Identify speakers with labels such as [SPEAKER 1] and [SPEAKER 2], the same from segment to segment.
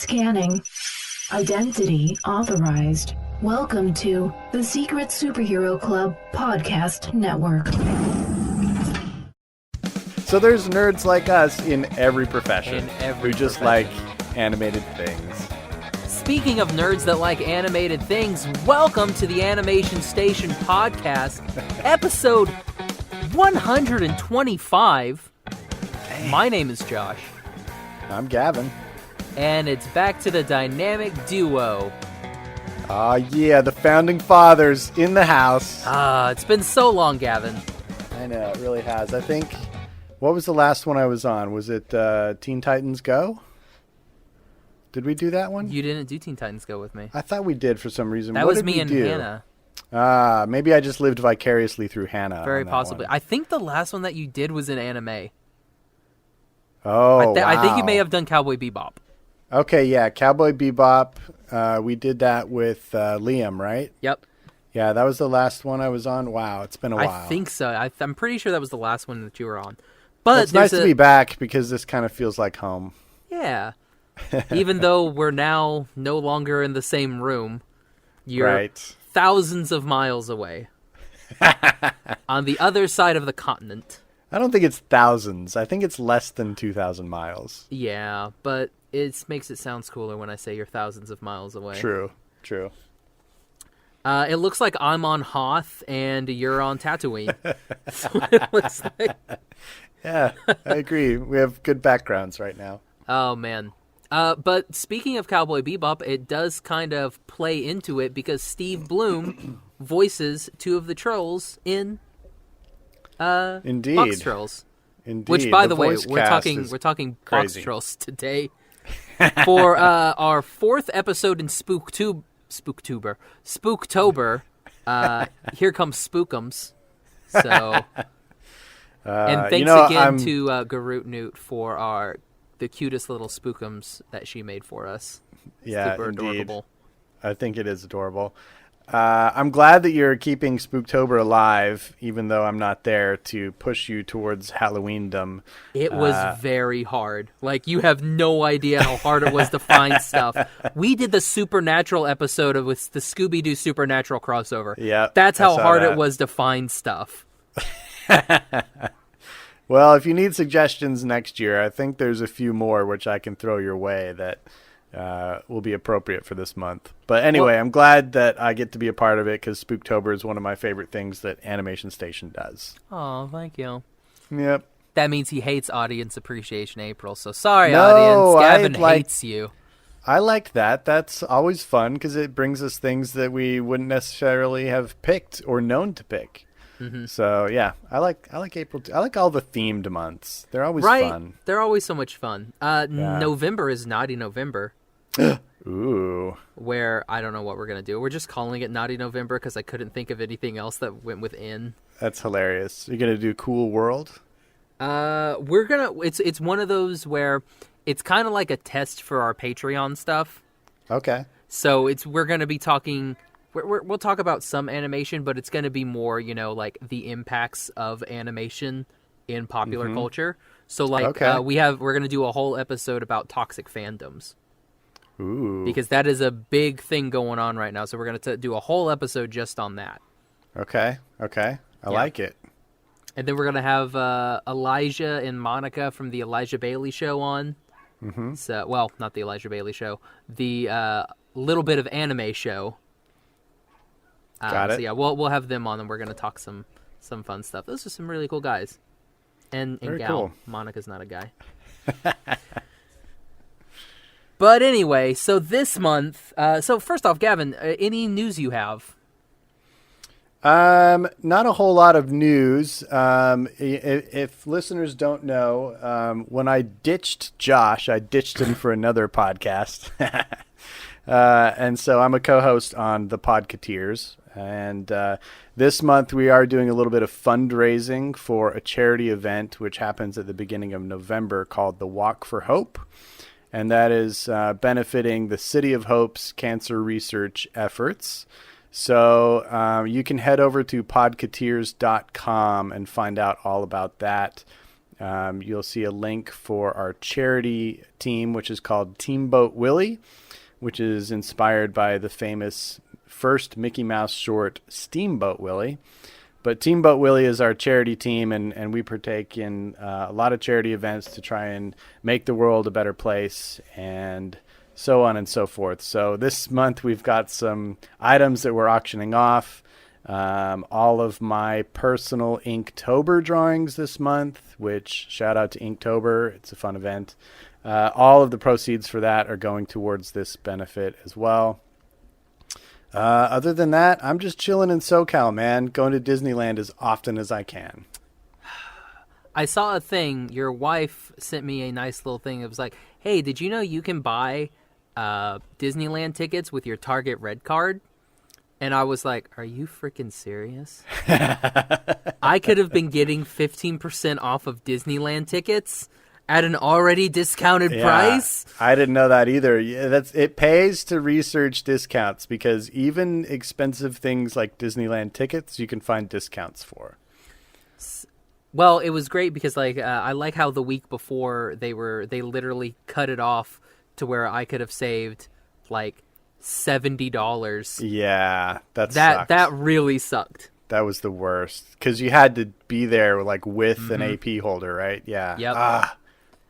[SPEAKER 1] Scanning. Identity authorized. Welcome to the Secret Superhero Club Podcast Network.
[SPEAKER 2] So there's nerds like us in every profession who just
[SPEAKER 3] profession.
[SPEAKER 2] like animated things.
[SPEAKER 3] Speaking of nerds that like animated things, welcome to the Animation Station Podcast, episode 125. Dang. My name is Josh.
[SPEAKER 2] I'm Gavin.
[SPEAKER 3] And it's back to the dynamic duo.
[SPEAKER 2] Ah, yeah, the founding fathers in the house.
[SPEAKER 3] It's been so long, Gavin.
[SPEAKER 2] I know, it really has. I think, what was the last one I was on? Was it Teen Titans Go? Did we do that one?
[SPEAKER 3] You didn't do Teen Titans Go with me.
[SPEAKER 2] I thought we did for some reason.
[SPEAKER 3] That
[SPEAKER 2] What
[SPEAKER 3] was
[SPEAKER 2] did
[SPEAKER 3] me
[SPEAKER 2] we
[SPEAKER 3] and
[SPEAKER 2] do?
[SPEAKER 3] Hannah.
[SPEAKER 2] Maybe I just lived vicariously through Hannah.
[SPEAKER 3] Very
[SPEAKER 2] on that
[SPEAKER 3] possibly.
[SPEAKER 2] one.
[SPEAKER 3] I think the last one that you did was an anime.
[SPEAKER 2] Oh,
[SPEAKER 3] I think you
[SPEAKER 2] wow.
[SPEAKER 3] may have done Cowboy Bebop.
[SPEAKER 2] Okay, yeah, Cowboy Bebop. We did that with Liam, right?
[SPEAKER 3] Yep.
[SPEAKER 2] Yeah, that was the last one I was on. Wow, it's been a while.
[SPEAKER 3] I think so. I'm pretty sure that was the last one that you were on. But
[SPEAKER 2] it's nice to be back because this kind of feels like home.
[SPEAKER 3] Yeah. Even though we're now no longer in the same room, you're
[SPEAKER 2] Right.
[SPEAKER 3] thousands of miles away. On the other side of the continent.
[SPEAKER 2] I don't think it's thousands. I think it's less than 2,000 miles.
[SPEAKER 3] Yeah, but it makes it sound cooler when I say you're thousands of miles away.
[SPEAKER 2] True.
[SPEAKER 3] It looks like I'm on Hoth and you're on Tatooine. That's what it looks like.
[SPEAKER 2] Yeah, I agree. We have good backgrounds right now.
[SPEAKER 3] Oh, man. But speaking of Cowboy Bebop, it does kind of play into it because Steve Bloom voices two of the trolls in
[SPEAKER 2] Indeed.
[SPEAKER 3] Boxtrolls.
[SPEAKER 2] Indeed.
[SPEAKER 3] Which, by the way,
[SPEAKER 2] voice
[SPEAKER 3] we're
[SPEAKER 2] cast
[SPEAKER 3] talking
[SPEAKER 2] is
[SPEAKER 3] Boxtrolls
[SPEAKER 2] crazy.
[SPEAKER 3] today for our fourth episode in Spooktober. Here comes Spookums. So, and thanks again to Garut Newt for the cutest little Spookums that she made for us.
[SPEAKER 2] Yeah,
[SPEAKER 3] Super
[SPEAKER 2] indeed.
[SPEAKER 3] adorable.
[SPEAKER 2] I think it is adorable. I'm glad that you're keeping Spooktober alive, even though I'm not there to push you towards Halloweendom.
[SPEAKER 3] It was very hard. Like, you have no idea how hard it was to find stuff. We did the Supernatural episode with the Scooby-Doo Supernatural crossover.
[SPEAKER 2] Yeah,
[SPEAKER 3] That's how
[SPEAKER 2] I saw
[SPEAKER 3] hard
[SPEAKER 2] that.
[SPEAKER 3] it was to find stuff.
[SPEAKER 2] Well, if you need suggestions next year, I think there's a few more which I can throw your way that will be appropriate for this month. But anyway, I'm glad that I get to be a part of it because Spooktober is one of my favorite things that Animation Station does.
[SPEAKER 3] Oh, thank you.
[SPEAKER 2] Yep.
[SPEAKER 3] That means he hates Audience Appreciation April. So sorry,
[SPEAKER 2] No,
[SPEAKER 3] audience. Gavin
[SPEAKER 2] I like-
[SPEAKER 3] hates you.
[SPEAKER 2] I like that. That's always fun because it brings us things that we wouldn't necessarily have picked or known to pick.
[SPEAKER 3] Mm-hmm.
[SPEAKER 2] So yeah, I like April. I like all the themed months. They're always
[SPEAKER 3] Right.
[SPEAKER 2] fun.
[SPEAKER 3] They're always so much fun. November is Naughty November.
[SPEAKER 2] Ooh.
[SPEAKER 3] Where I don't know what we're going to do. We're just calling it Naughty November because I couldn't think of anything else that went within.
[SPEAKER 2] That's hilarious. You're going to do Cool World?
[SPEAKER 3] We're going to... It's one of those where it's kind of like a test for our Patreon stuff.
[SPEAKER 2] Okay.
[SPEAKER 3] So we're going to be talking... We'll talk about some animation, but it's going to be more, like the impacts of animation in popular culture. So like we're going to do a whole episode about toxic fandoms.
[SPEAKER 2] Ooh.
[SPEAKER 3] Because that is a big thing going on right now. So we're going to do a whole episode just on that.
[SPEAKER 2] Okay. I like it.
[SPEAKER 3] And then we're going to have Elijah and Monica from the Elijah Bailey Show on. Mm-hmm. So, well, not the Elijah Bailey Show. The Little Bit of Anime Show.
[SPEAKER 2] Got it.
[SPEAKER 3] So yeah, we'll have them on, and we're going to talk some fun stuff. Those are some really cool guys. And
[SPEAKER 2] Very
[SPEAKER 3] gal.
[SPEAKER 2] cool.
[SPEAKER 3] Monica's not a guy. But anyway, so this month... so first off, Gavin, any news you have?
[SPEAKER 2] Not a whole lot of news. If listeners don't know, when I ditched Josh, I ditched him for another podcast. And so I'm a co-host on the Podcateers. And this month we are doing a little bit of fundraising for a charity event, which happens at the beginning of November called the Walk for Hope. And that is benefiting the City of Hope's cancer research efforts. So you can head over to podcateers.com and find out all about that. You'll see a link for our charity team, which is called Teamboat Willie, which is inspired by the famous first Mickey Mouse short, Steamboat Willie. But Teamboat Willie is our charity team, and we partake in a lot of charity events to try and make the world a better place, and so on and so forth. So this month we've got some items that we're auctioning off. All of my personal Inktober drawings this month, which shout out to Inktober. It's a fun event. All of the proceeds for that are going towards this benefit as well. Other than that, I'm just chilling in SoCal, man. Going to Disneyland as often as I can.
[SPEAKER 3] I saw a thing. Your wife sent me a nice little thing. It was like, hey, did you know you can buy Disneyland tickets with your Target Red card? And I was like, are you freaking serious? I could have been getting 15% off of Disneyland tickets at an already discounted price.
[SPEAKER 2] I didn't know that either. Yeah, it pays to research discounts, because even expensive things like Disneyland tickets, you can find discounts for.
[SPEAKER 3] Well, it was great because I like how the week before they literally cut it off to where I could have saved like $70.
[SPEAKER 2] Yeah, that
[SPEAKER 3] really sucked.
[SPEAKER 2] That was the worst, because you had to be there like with an AP holder, right? Yeah.
[SPEAKER 3] Yep.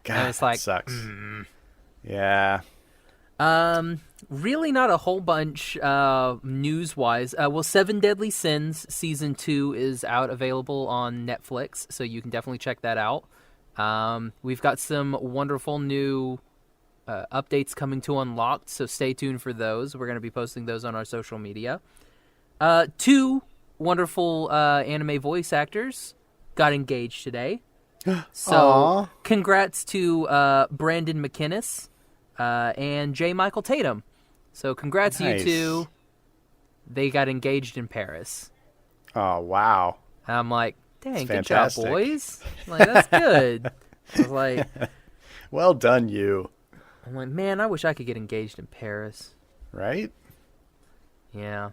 [SPEAKER 2] God,
[SPEAKER 3] and it's like,
[SPEAKER 2] sucks. Yeah.
[SPEAKER 3] Really not a whole bunch news-wise. Well, Seven Deadly Sins Season 2 is available on Netflix, so you can definitely check that out. We've got some wonderful new updates coming to Unlocked, so stay tuned for those. We're going to be posting those on our social media. 2 wonderful anime voice actors got engaged today. So
[SPEAKER 2] Aww.
[SPEAKER 3] Congrats to Brandon McInnes and J. Michael Tatum. So congrats
[SPEAKER 2] Nice.
[SPEAKER 3] you two. They got engaged in Paris.
[SPEAKER 2] Oh, wow.
[SPEAKER 3] And I'm like, dang, good job,
[SPEAKER 2] fantastic.
[SPEAKER 3] boys. I'm like, that's good. I was like,
[SPEAKER 2] Well done, you.
[SPEAKER 3] I'm like, man, I wish I could get engaged in Paris.
[SPEAKER 2] Right?
[SPEAKER 3] Yeah.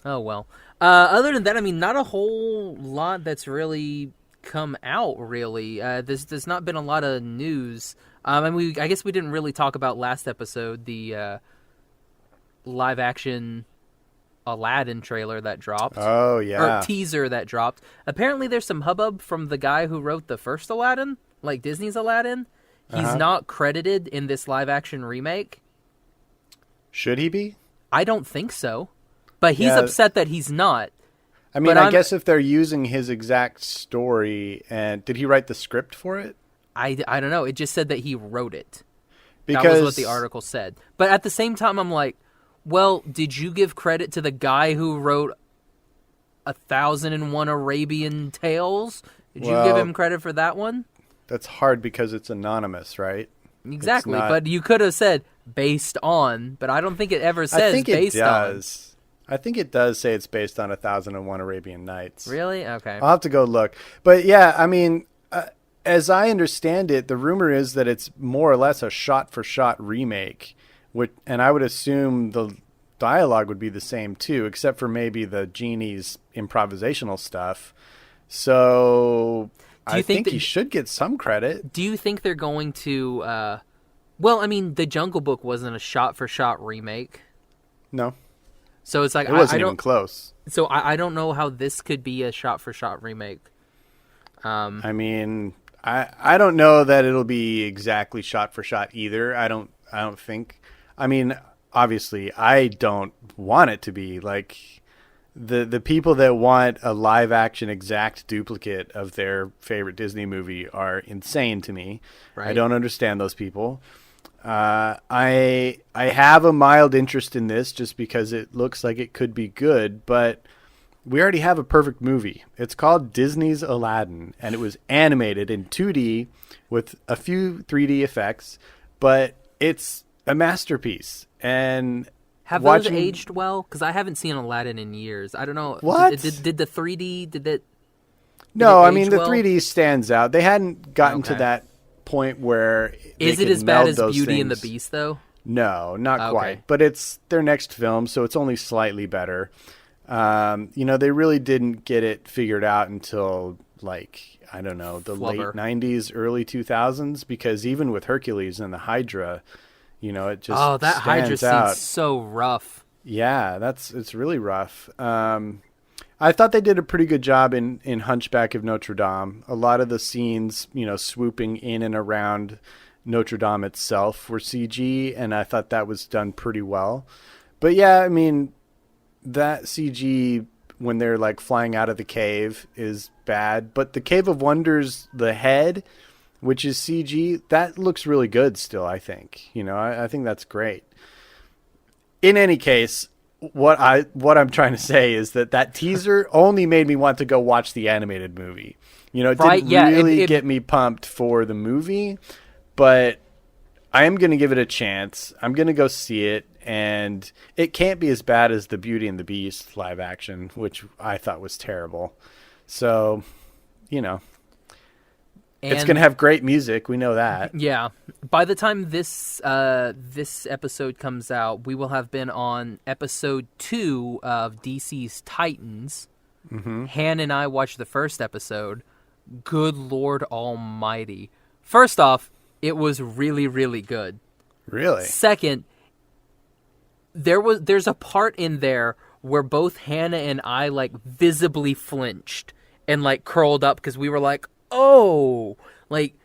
[SPEAKER 3] Oh, well. Other than that, I mean, not a whole lot that's really come out, really. There's not been a lot of news. I guess we didn't really talk about last episode, the live-action Aladdin trailer that dropped.
[SPEAKER 2] Oh, yeah.
[SPEAKER 3] Or teaser that dropped. Apparently there's some hubbub from the guy who wrote the first Aladdin, like Disney's Aladdin. He's not credited in this live-action remake.
[SPEAKER 2] Should he be?
[SPEAKER 3] I don't think so. But he's upset that he's not.
[SPEAKER 2] I mean, I guess if they're using his exact story, and did he write the script for it?
[SPEAKER 3] I don't know. It just said that he wrote it.
[SPEAKER 2] Because
[SPEAKER 3] that was what the article said. But at the same time, I'm like, well, did you give credit to the guy who wrote 1001 Arabian Tales? Did you give him credit for that one?
[SPEAKER 2] That's hard because it's anonymous, right?
[SPEAKER 3] Exactly. But you could have said based on, but I don't think it ever says based on.
[SPEAKER 2] I think it does say it's based on 1001 Arabian Nights.
[SPEAKER 3] Really? Okay.
[SPEAKER 2] I'll have to go look. But yeah, I mean, as I understand it, the rumor is that it's more or less a shot-for-shot remake, and I would assume the dialogue would be the same too, except for maybe the genie's improvisational stuff. So I think he should get some credit.
[SPEAKER 3] Do you think they're going to... well, I mean, The Jungle Book wasn't a shot-for-shot remake.
[SPEAKER 2] No.
[SPEAKER 3] So it's like...
[SPEAKER 2] It wasn't even close.
[SPEAKER 3] So I don't know how this could be a shot-for-shot remake.
[SPEAKER 2] I mean, I don't know that it'll be exactly shot-for-shot either. I don't think... I mean, obviously, I don't want it to be. Like, the people that want a live-action exact duplicate of their favorite Disney movie are insane to me. Right. I don't understand those people. I have a mild interest in this just because it looks like it could be good, but we already have a perfect movie. It's called Disney's Aladdin, and it was animated in 2D with a few 3D effects, but it's a masterpiece. And
[SPEAKER 3] have those aged well? Because I haven't seen Aladdin in years. I don't know.
[SPEAKER 2] What?
[SPEAKER 3] Did the 3D, did it
[SPEAKER 2] No, I
[SPEAKER 3] age
[SPEAKER 2] mean, the
[SPEAKER 3] well?
[SPEAKER 2] 3D stands out. They hadn't gotten to that point where
[SPEAKER 3] Is it as bad as Beauty and the Beast, though?
[SPEAKER 2] No, not quite. But it's their next film, so it's only slightly better. They really didn't get it figured out until, like, I don't know, the
[SPEAKER 3] Flubber.
[SPEAKER 2] late 90s, early 2000s, because even with Hercules and the Hydra, you know, it just
[SPEAKER 3] that Hydra
[SPEAKER 2] stands out.
[SPEAKER 3] scene's so rough.
[SPEAKER 2] Yeah, it's really rough. I thought they did a pretty good job in Hunchback of Notre Dame. A lot of the scenes, you know, swooping in and around Notre Dame itself were CG, and I thought that was done pretty well. But yeah, I mean, that CG when they're like flying out of the cave is bad. But the Cave of Wonders, the head, which is CG, that looks really good still, I think. You know, I think that's great. In any case, what I'm trying to say is that teaser only made me want to go watch the animated movie. You know, it didn't really get me pumped for the movie, but I am going to give it a chance. I'm going to go see it, and it can't be as bad as the Beauty and the Beast live action, which I thought was terrible. So, you know, it's going to have great music. We know that.
[SPEAKER 3] Yeah. By the time this episode comes out, we will have been on episode 2 of DC's Titans. Mm-hmm. Han and I watched the first episode. Good Lord Almighty. First off, it was really, really good.
[SPEAKER 2] Really?
[SPEAKER 3] Second, there's a part in there where both Hannah and I like visibly flinched and like curled up because we were like, oh, like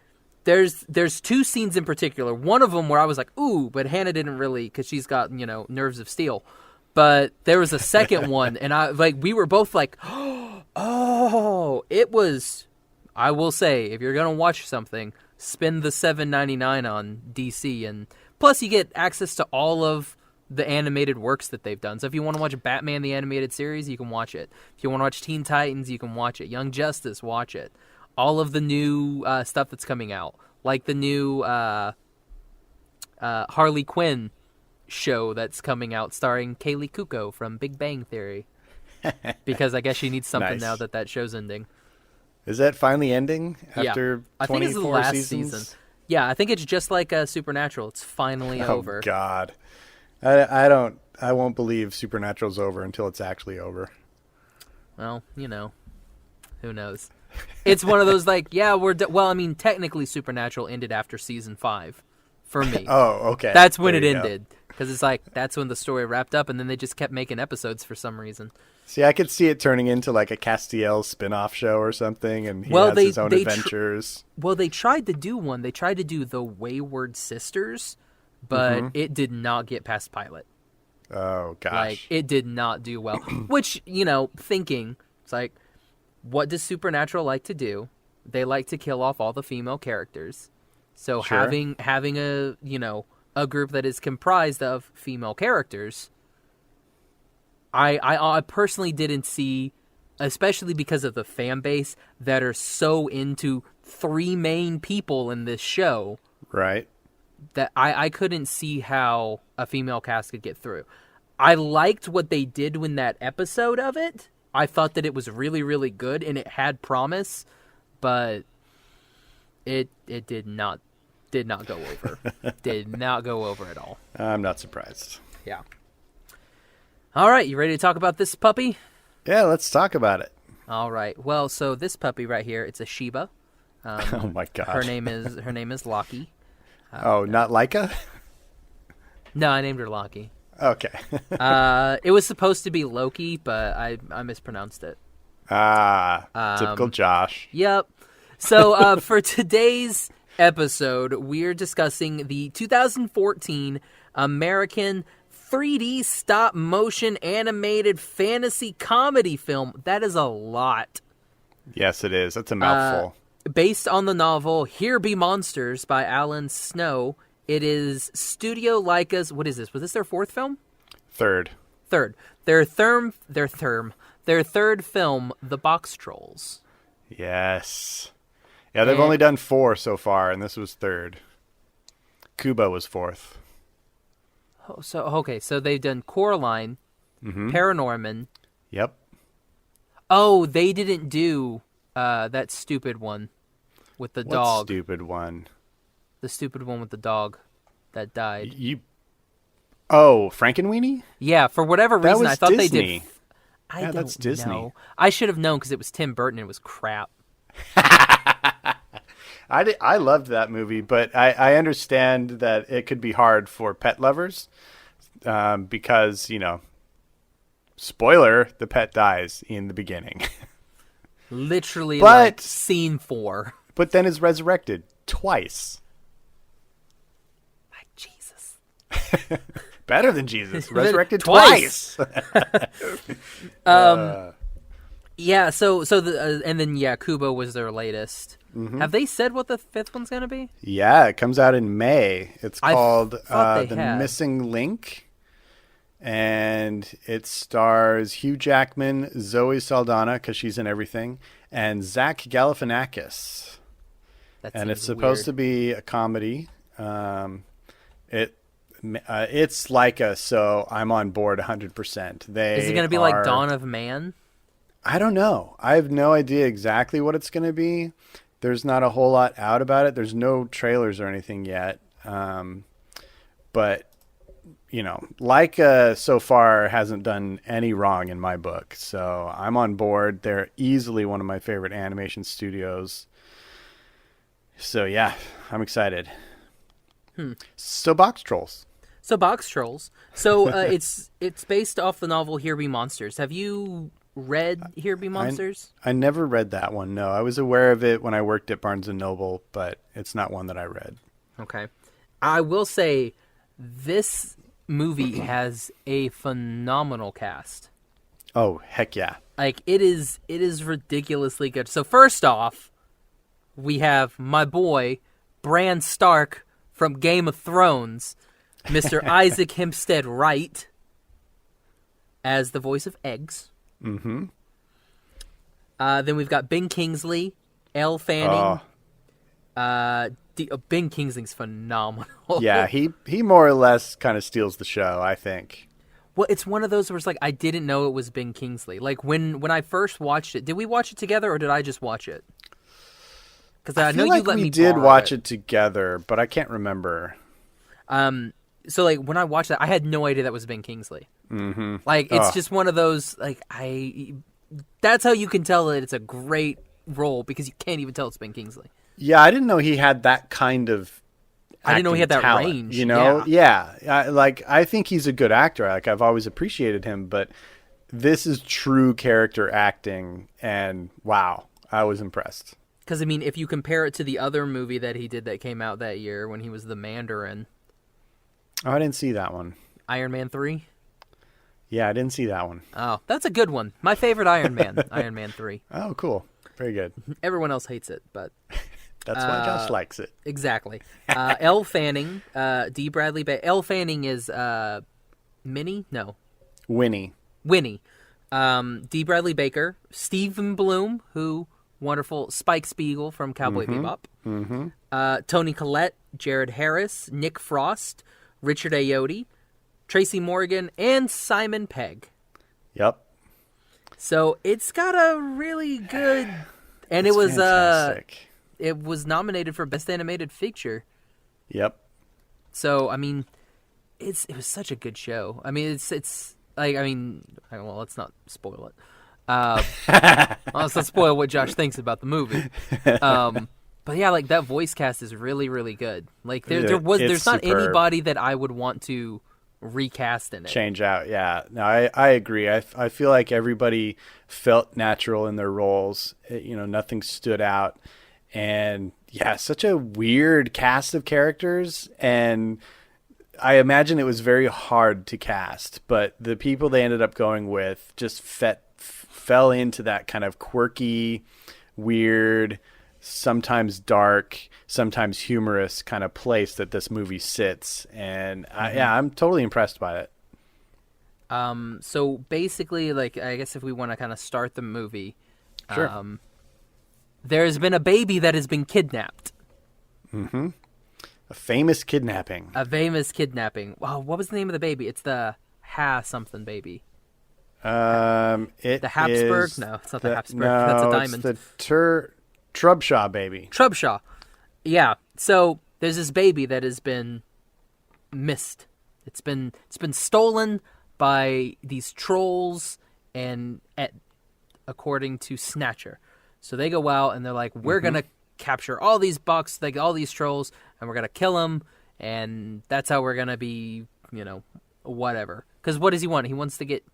[SPEAKER 3] there's 2 scenes in particular. One of them where I was like, ooh, but Hannah didn't really, because she's got, you know, nerves of steel. But there was a second one, and we were both like, oh, it was. I will say, if you're gonna watch something, spend the $7.99 on DC, and plus you get access to all of the animated works that they've done. So if you want to watch Batman the Animated Series, you can watch it. If you want to watch Teen Titans, you can watch it. Young Justice, watch it. All of the new stuff that's coming out, like the new Harley Quinn show that's coming out starring Kaylee Kuko from Big Bang Theory. Because I guess she needs something now that show's ending.
[SPEAKER 2] Is that finally ending after 24
[SPEAKER 3] I think it's the last
[SPEAKER 2] seasons?
[SPEAKER 3] season. Yeah, I think it's just like Supernatural. It's finally over.
[SPEAKER 2] Oh, God. I won't believe Supernatural's over until it's actually over.
[SPEAKER 3] Well, you know, who knows? It's one of those like, yeah, well, I mean, technically Supernatural ended after season 5 for me.
[SPEAKER 2] Oh, okay.
[SPEAKER 3] That's when it ended. Because it's like, that's when the story wrapped up, and then they just kept making episodes for some reason.
[SPEAKER 2] See, I could see it turning into like a Castiel spin-off show or something, and he has his own adventures.
[SPEAKER 3] They tried to do one. They tried to do the Wayward Sisters, but it did not get past pilot.
[SPEAKER 2] Oh, gosh.
[SPEAKER 3] Like, it did not do well. Which, you know, thinking, it's like, what does Supernatural like to do? They like to kill off all the female characters. So
[SPEAKER 2] sure.
[SPEAKER 3] having a, you know, a group that is comprised of female characters, I personally didn't see, especially because of the fan base that are so into 3 main people in this show.
[SPEAKER 2] Right.
[SPEAKER 3] That I couldn't see how a female cast could get through. I liked what they did in that episode of it. I thought that it was really, really good, and it had promise, but it did not go over. Did not go over at all.
[SPEAKER 2] I'm not surprised.
[SPEAKER 3] Yeah. All right, you ready to talk about this puppy?
[SPEAKER 2] Yeah, let's talk about it.
[SPEAKER 3] All right. Well, so this puppy right here, it's a Shiba.
[SPEAKER 2] Oh my gosh.
[SPEAKER 3] Her name is Lockie.
[SPEAKER 2] Not Laika?
[SPEAKER 3] No, I named her Lockie.
[SPEAKER 2] Okay.
[SPEAKER 3] It was supposed to be Loki, but I mispronounced it.
[SPEAKER 2] Typical Josh.
[SPEAKER 3] Yep. So for today's episode, we're discussing the 2014 American 3D stop-motion animated fantasy comedy film. That is a lot.
[SPEAKER 2] Yes, it is. That's a mouthful.
[SPEAKER 3] Based on the novel Here Be Monsters by Alan Snow, it is Studio Laika's... What is this? Was this their 4th film?
[SPEAKER 2] Third.
[SPEAKER 3] Their third film, The Boxtrolls.
[SPEAKER 2] Yes. Yeah, they've only done 4 so far, and this was 3rd. Kubo was 4th.
[SPEAKER 3] So they've done Coraline, Paranorman.
[SPEAKER 2] Yep.
[SPEAKER 3] Oh, they didn't do that stupid one with the dog.
[SPEAKER 2] What stupid one?
[SPEAKER 3] The stupid one with the dog that died.
[SPEAKER 2] Oh, Frankenweenie?
[SPEAKER 3] Yeah, for whatever reason, I thought
[SPEAKER 2] Disney.
[SPEAKER 3] they did.
[SPEAKER 2] That's Disney.
[SPEAKER 3] I should have known because it was Tim Burton and it was crap.
[SPEAKER 2] I loved that movie, but I understand that it could be hard for pet lovers because, spoiler, the pet dies in the beginning.
[SPEAKER 3] Literally,
[SPEAKER 2] but
[SPEAKER 3] scene 4.
[SPEAKER 2] But then is resurrected twice.
[SPEAKER 3] Like Jesus.
[SPEAKER 2] Better than Jesus. Resurrected twice.
[SPEAKER 3] Yeah, so and then Kubo was their latest. Mm-hmm. Have they said what the 5th one's going to be?
[SPEAKER 2] Yeah, it comes out in May. It's called The Missing Link. And it stars Hugh Jackman, Zoe Saldana, because she's in everything, and Zach Galifianakis. And it's supposed to be a comedy. It's Laika, so I'm on board 100%. Is
[SPEAKER 3] it going to be like Dawn of Man?
[SPEAKER 2] I don't know. I have no idea exactly what it's going to be. There's not a whole lot out about it. There's no trailers or anything yet. But, Laika so far hasn't done any wrong in my book. So I'm on board. They're easily one of my favorite animation studios. So, yeah, I'm excited. So Boxtrolls.
[SPEAKER 3] So Boxtrolls. So it's based off the novel Here Be Monsters. Have you read Here Be Monsters?
[SPEAKER 2] I never read that one, no. I was aware of it when I worked at Barnes & Noble, but it's not one that I read. Okay.
[SPEAKER 3] I will say this movie has a phenomenal cast.
[SPEAKER 2] Oh, heck yeah.
[SPEAKER 3] Like, it is ridiculously good. So first off, we have my boy, Bran Stark from Game of Thrones, Mr. Isaac Hempstead Wright, as the voice of Eggs.
[SPEAKER 2] Mm-hmm.
[SPEAKER 3] Then we've got Ben Kingsley, Elle Fanning. Ben Kingsley's phenomenal.
[SPEAKER 2] Yeah, he more or less kind of steals the show, I think.
[SPEAKER 3] Well, it's one of those where it's like, I didn't know it was Ben Kingsley. Like, when I first watched it, did we watch it together or did I just watch it? Because I know you let me borrow it.
[SPEAKER 2] We did watch it together, but I can't remember.
[SPEAKER 3] So, like, when I watched that, I had no idea that was Ben Kingsley.
[SPEAKER 2] Mm-hmm.
[SPEAKER 3] Like, it's just one of those, like, that's how you can tell that it's a great role, because you can't even tell it's Ben Kingsley.
[SPEAKER 2] Yeah, I didn't know he had that kind of
[SPEAKER 3] I didn't know he had that
[SPEAKER 2] talent,
[SPEAKER 3] range.
[SPEAKER 2] Yeah. I think he's a good actor. Like, I've always appreciated him, but this is true character acting, and wow, I was impressed.
[SPEAKER 3] Because, I mean, if you compare it to the other movie that he did that came out that year when he was the Mandarin.
[SPEAKER 2] Oh, I didn't see that one.
[SPEAKER 3] Iron Man 3?
[SPEAKER 2] Yeah, I didn't see that one.
[SPEAKER 3] Oh, that's a good one. My favorite Iron Man, Iron Man 3.
[SPEAKER 2] Oh, cool. Very good.
[SPEAKER 3] Everyone else hates it, but...
[SPEAKER 2] That's why Josh likes it.
[SPEAKER 3] Exactly. Elle Fanning, D. Bradley Baker. Elle Fanning is Minnie? No.
[SPEAKER 2] Winnie.
[SPEAKER 3] D. Bradley Baker. Stephen Bloom, who... wonderful Spike Spiegel from Cowboy Bebop.
[SPEAKER 2] Mm-hmm.
[SPEAKER 3] Toni Collette, Jared Harris, Nick Frost, Richard Ayoade, Tracy Morgan, and Simon Pegg.
[SPEAKER 2] Yep.
[SPEAKER 3] So it's got a really good, and it was fantastic. It was nominated for Best Animated Feature.
[SPEAKER 2] Yep.
[SPEAKER 3] So I mean, it was such a good show. I mean, it's like, I mean, well, let's not spoil it. Let's not spoil what Josh thinks about the movie. But yeah, like, that voice cast is really, really good. Like, there's not
[SPEAKER 2] superb.
[SPEAKER 3] anybody that I would want to recast in it.
[SPEAKER 2] Change out, yeah. No, I agree. I feel like everybody felt natural in their roles. Nothing stood out. And yeah, such a weird cast of characters. And I imagine it was very hard to cast, but the people they ended up going with just fell into that kind of quirky, weird, sometimes dark, sometimes humorous kind of place that this movie sits. And I'm totally impressed by it.
[SPEAKER 3] So basically, like, I guess if we want to kind of start the movie,
[SPEAKER 2] sure.
[SPEAKER 3] There's been a baby that has been kidnapped.
[SPEAKER 2] Mm-hmm. A famous kidnapping.
[SPEAKER 3] Wow, what was the name of the baby? It's the something baby.
[SPEAKER 2] The
[SPEAKER 3] Habsburg? No, it's not the Habsburg. No, that's a diamond.
[SPEAKER 2] It's the Trubshaw baby.
[SPEAKER 3] Trubshaw. Yeah. So there's this baby that has been missed. It's been stolen by these trolls, and according to Snatcher. So they go out and they're like, we're going to capture all these all these trolls, and we're going to kill them. And that's how we're going to be, whatever. Because what does he want? He wants to get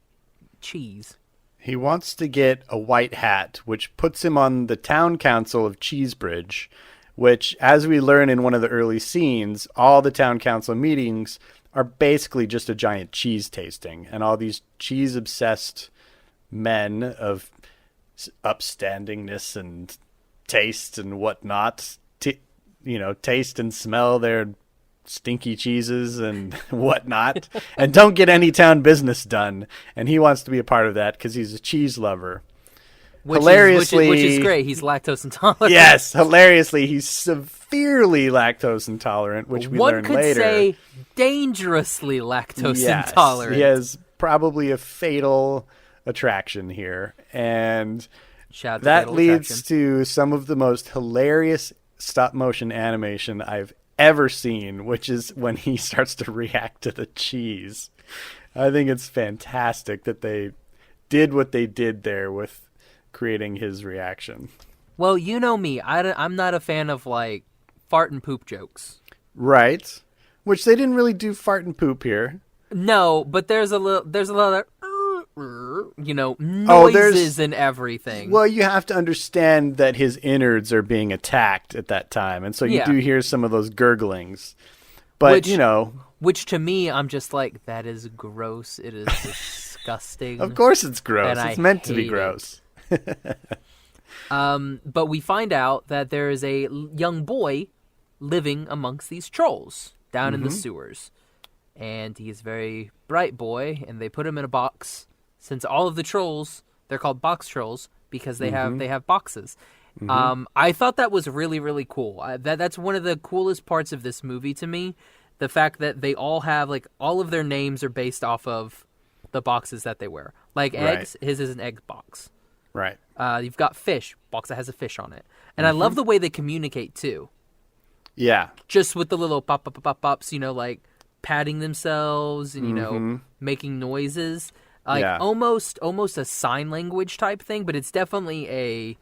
[SPEAKER 3] cheese.
[SPEAKER 2] He wants to get a white hat, which puts him on the town council of Cheesebridge, which, as we learn in one of the early scenes, all the town council meetings are basically just a giant cheese tasting. And all these cheese-obsessed men of upstandingness and taste and whatnot, taste and smell their stinky cheeses and whatnot, and don't get any town business done. And he wants to be a part of that because he's a cheese lover.
[SPEAKER 3] Which
[SPEAKER 2] Hilariously,
[SPEAKER 3] is great. He's lactose intolerant.
[SPEAKER 2] Yes, hilariously, he's severely lactose intolerant, which we learn later.
[SPEAKER 3] One could say dangerously lactose intolerant.
[SPEAKER 2] He has probably a fatal attraction here, and that leads to some of the most hilarious stop-motion animation I've ever seen, which is when he starts to react to the cheese. I think it's fantastic that they did what they did there with creating his reaction.
[SPEAKER 3] Well, you know me. I'm not a fan of, fart and poop jokes.
[SPEAKER 2] Right. Which they didn't really do fart and poop here.
[SPEAKER 3] No, but there's a lot of noises and everything.
[SPEAKER 2] Well, you have to understand that his innards are being attacked at that time, and so you do hear some of those gurglings. But,
[SPEAKER 3] Which to me, I'm just like, that is gross. It is disgusting.
[SPEAKER 2] Of course it's gross. It's meant to be gross.
[SPEAKER 3] But we find out that there is a young boy living amongst these trolls down in the sewers. And he is a very bright boy, and they put him in a box. Since all of the trolls, they're called Boxtrolls because they have boxes. I thought that was really, really cool. That's one of the coolest parts of this movie to me. The fact that they all have, all of their names are based off of the boxes that they wear. Like eggs, his is an egg box.
[SPEAKER 2] Right.
[SPEAKER 3] You've got fish, box that has a fish on it. And I love the way they communicate, too.
[SPEAKER 2] Yeah.
[SPEAKER 3] Just with the little pop-ups, patting themselves and, making noises. Almost a sign language type thing, but it's definitely a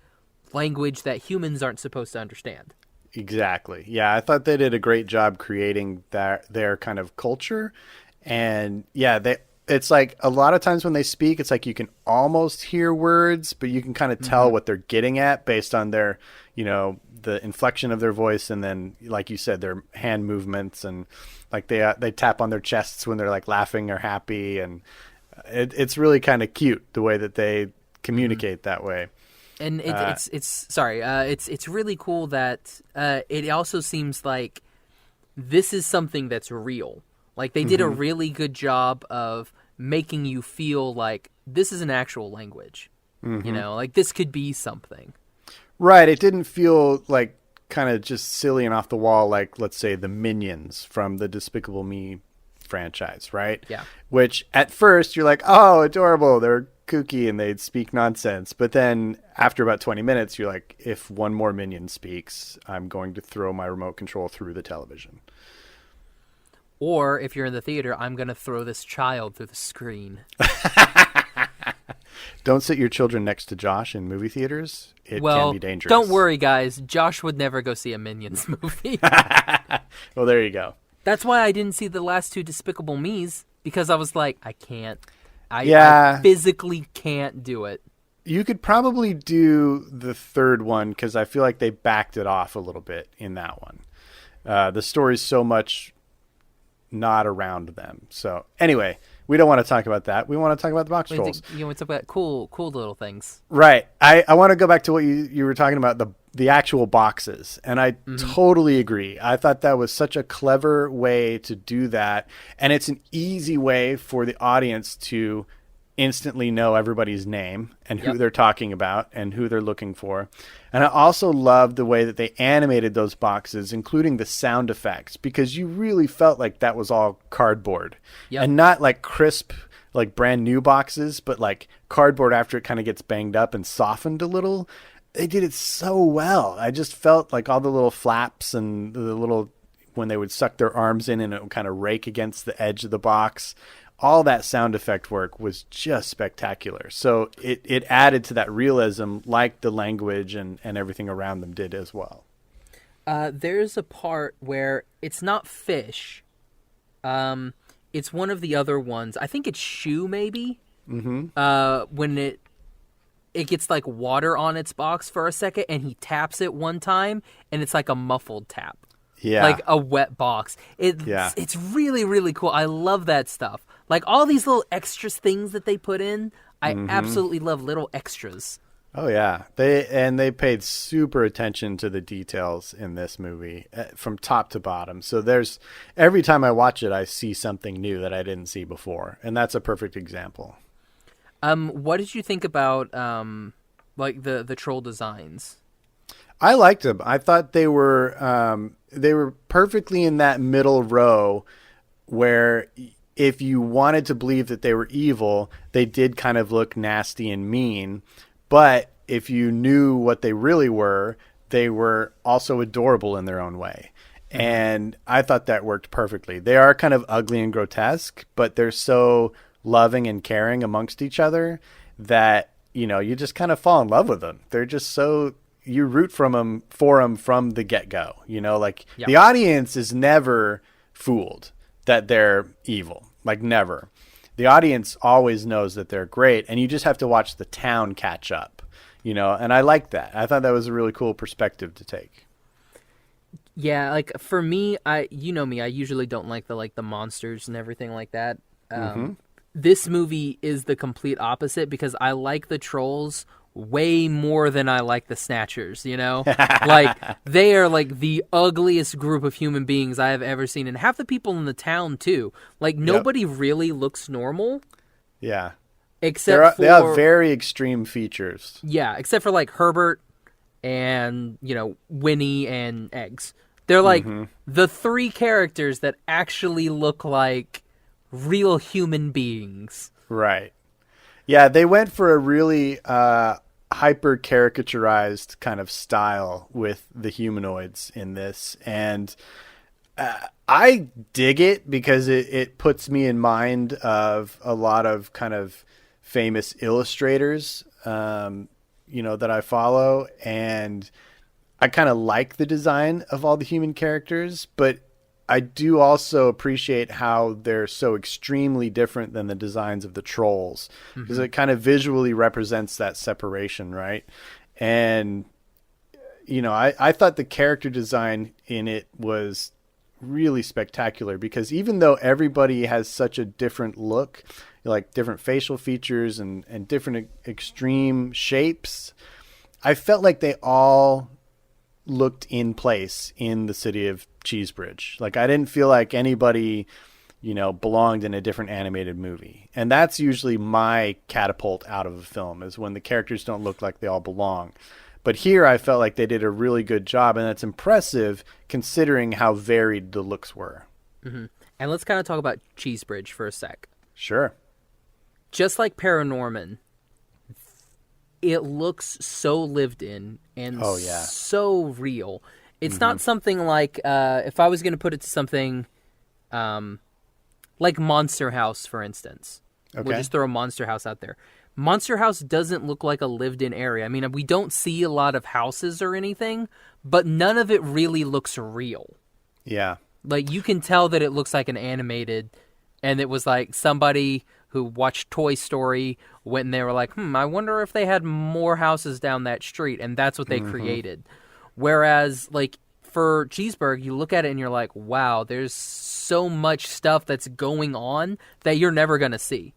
[SPEAKER 3] language that humans aren't supposed to understand.
[SPEAKER 2] Exactly. Yeah, I thought they did a great job creating their kind of culture. And it's like a lot of times when they speak, it's like you can almost hear words, but you can kind of tell what they're getting at based on their, the inflection of their voice, and then, like you said, their hand movements, and they tap on their chests when they're laughing or happy, and it's really kind of cute the way that they communicate that way.
[SPEAKER 3] And it's really cool that it also seems like this is something that's real. They did a really good job of making you feel like this is an actual language. This could be something.
[SPEAKER 2] Right. It didn't feel kind of just silly and off the wall, let's say, the Minions from the Despicable Me franchise, right?
[SPEAKER 3] Yeah.
[SPEAKER 2] Which at first you're like, oh, adorable, they're kooky and they'd speak nonsense. But then after about 20 minutes, you're like, if one more Minion speaks, I'm going to throw my remote control through the television.
[SPEAKER 3] Or if you're in the theater, I'm going to throw this child through the screen.
[SPEAKER 2] Don't sit your children next to Josh in movie theaters. It can be dangerous.
[SPEAKER 3] Don't worry, guys. Josh would never go see a Minions movie.
[SPEAKER 2] Well, there you go.
[SPEAKER 3] That's why I didn't see the last two Despicable Me's, because I was like, I can't. I physically can't do it.
[SPEAKER 2] You could probably do the third one because I feel like they backed it off a little bit in that one. The story's so much not around them. So anyway, we don't want to talk about that. We want to talk about the Boxtrolls.
[SPEAKER 3] You want to talk about cool little things.
[SPEAKER 2] Right. I want to go back to what you were talking about, the actual boxes. And I totally agree. I thought that was such a clever way to do that. And it's an easy way for the audience to instantly know everybody's name and who they're talking about and who they're looking for. And I also loved the way that they animated those boxes, including the sound effects, because you really felt like that was all cardboard and not crisp, brand new boxes, but cardboard after it kind of gets banged up and softened a little. They did it so well. I just felt like all the little flaps and the little, when they would suck their arms in and it would kind of rake against the edge of the box, all that sound effect work was just spectacular. So it added to that realism, like the language and everything around them did as well.
[SPEAKER 3] There's a part where it's not fish. It's one of the other ones. I think it's shoe, maybe. Mm-hmm. When it gets like water on its box for a second, and he taps it one time, and it's like a muffled tap.
[SPEAKER 2] Yeah.
[SPEAKER 3] Like a wet box. It's really, really cool. I love that stuff. Like all these little extras things that they put in, I absolutely love little extras.
[SPEAKER 2] Oh yeah. They paid super attention to the details in this movie from top to bottom. So every time I watch it, I see something new that I didn't see before. And that's a perfect example.
[SPEAKER 3] What did you think about like the troll designs?
[SPEAKER 2] I liked them. I thought they were perfectly in that middle row where if you wanted to believe that they were evil, they did kind of look nasty and mean. But if you knew what they really were, they were also adorable in their own way. Mm-hmm. And I thought that worked perfectly. They are kind of ugly and grotesque, but they're so loving and caring amongst each other that, you just kind of fall in love with them. They're just so... You root for them from the get-go, Yep. The audience is never fooled that they're evil, like never. The audience always knows that they're great, and you just have to watch the town catch up, and I like that. I thought that was a really cool perspective to take.
[SPEAKER 3] Yeah, like for me, you know me, I usually don't like the monsters and everything like that. This movie is the complete opposite because I like the trolls way more than I like the Snatchers, Like, they are, like, the ugliest group of human beings I have ever seen. And half the people in the town, too. Like, nobody really looks normal.
[SPEAKER 2] Yeah.
[SPEAKER 3] Except
[SPEAKER 2] they have very extreme features.
[SPEAKER 3] Yeah, except for, like, Herbert and, Winnie and Eggs. They're, like, the three characters that actually look like real human beings.
[SPEAKER 2] Right. Yeah, they went for a really hyper caricaturized kind of style with the humanoids in this, and I dig it because it puts me in mind of a lot of kind of famous illustrators, that I follow, and I kind of like the design of all the human characters, but I do also appreciate how they're so extremely different than the designs of the trolls, because it kind of visually represents that separation, right? And, I thought the character design in it was really spectacular because even though everybody has such a different look, like different facial features and different extreme shapes, I felt like they all looked in place in the city of Cheesebridge. Like I didn't feel like anybody, belonged in a different animated movie. And that's usually my catapult out of a film, is when the characters don't look like they all belong. But here I felt like they did a really good job, and that's impressive considering how varied the looks were.
[SPEAKER 3] Mm-hmm. And let's kind of talk about Cheesebridge for a sec.
[SPEAKER 2] Sure.
[SPEAKER 3] Just like Paranorman, it looks so lived in and so real. It's not something like, if I was going to put it to something like Monster House, for instance. Okay. We'll just throw Monster House out there. Monster House doesn't look like a lived-in area. I mean, we don't see a lot of houses or anything, but none of it really looks real.
[SPEAKER 2] Yeah.
[SPEAKER 3] Like, you can tell that it looks like an animated, and it was like somebody who watched Toy Story went and they were like, I wonder if they had more houses down that street, and that's what they created. Whereas, like, for Cheeseburg, you look at it and you're like, wow, there's so much stuff that's going on that you're never going to see.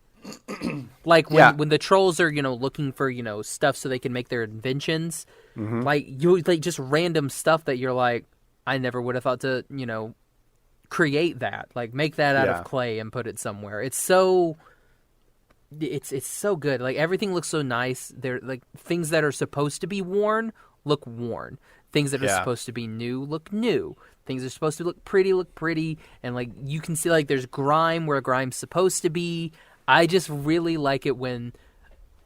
[SPEAKER 3] Like, when the trolls are, looking for, stuff so they can make their inventions, like, just random stuff that you're like, I never would have thought to, create that. Like, make that out of clay and put it somewhere. It's so good. Like, everything looks so nice. They're like, things that are supposed to be worn look worn. Things that are supposed to be new look new. Things that are supposed to look pretty. And, like, you can see, like, there's grime where grime's supposed to be. I just really like it when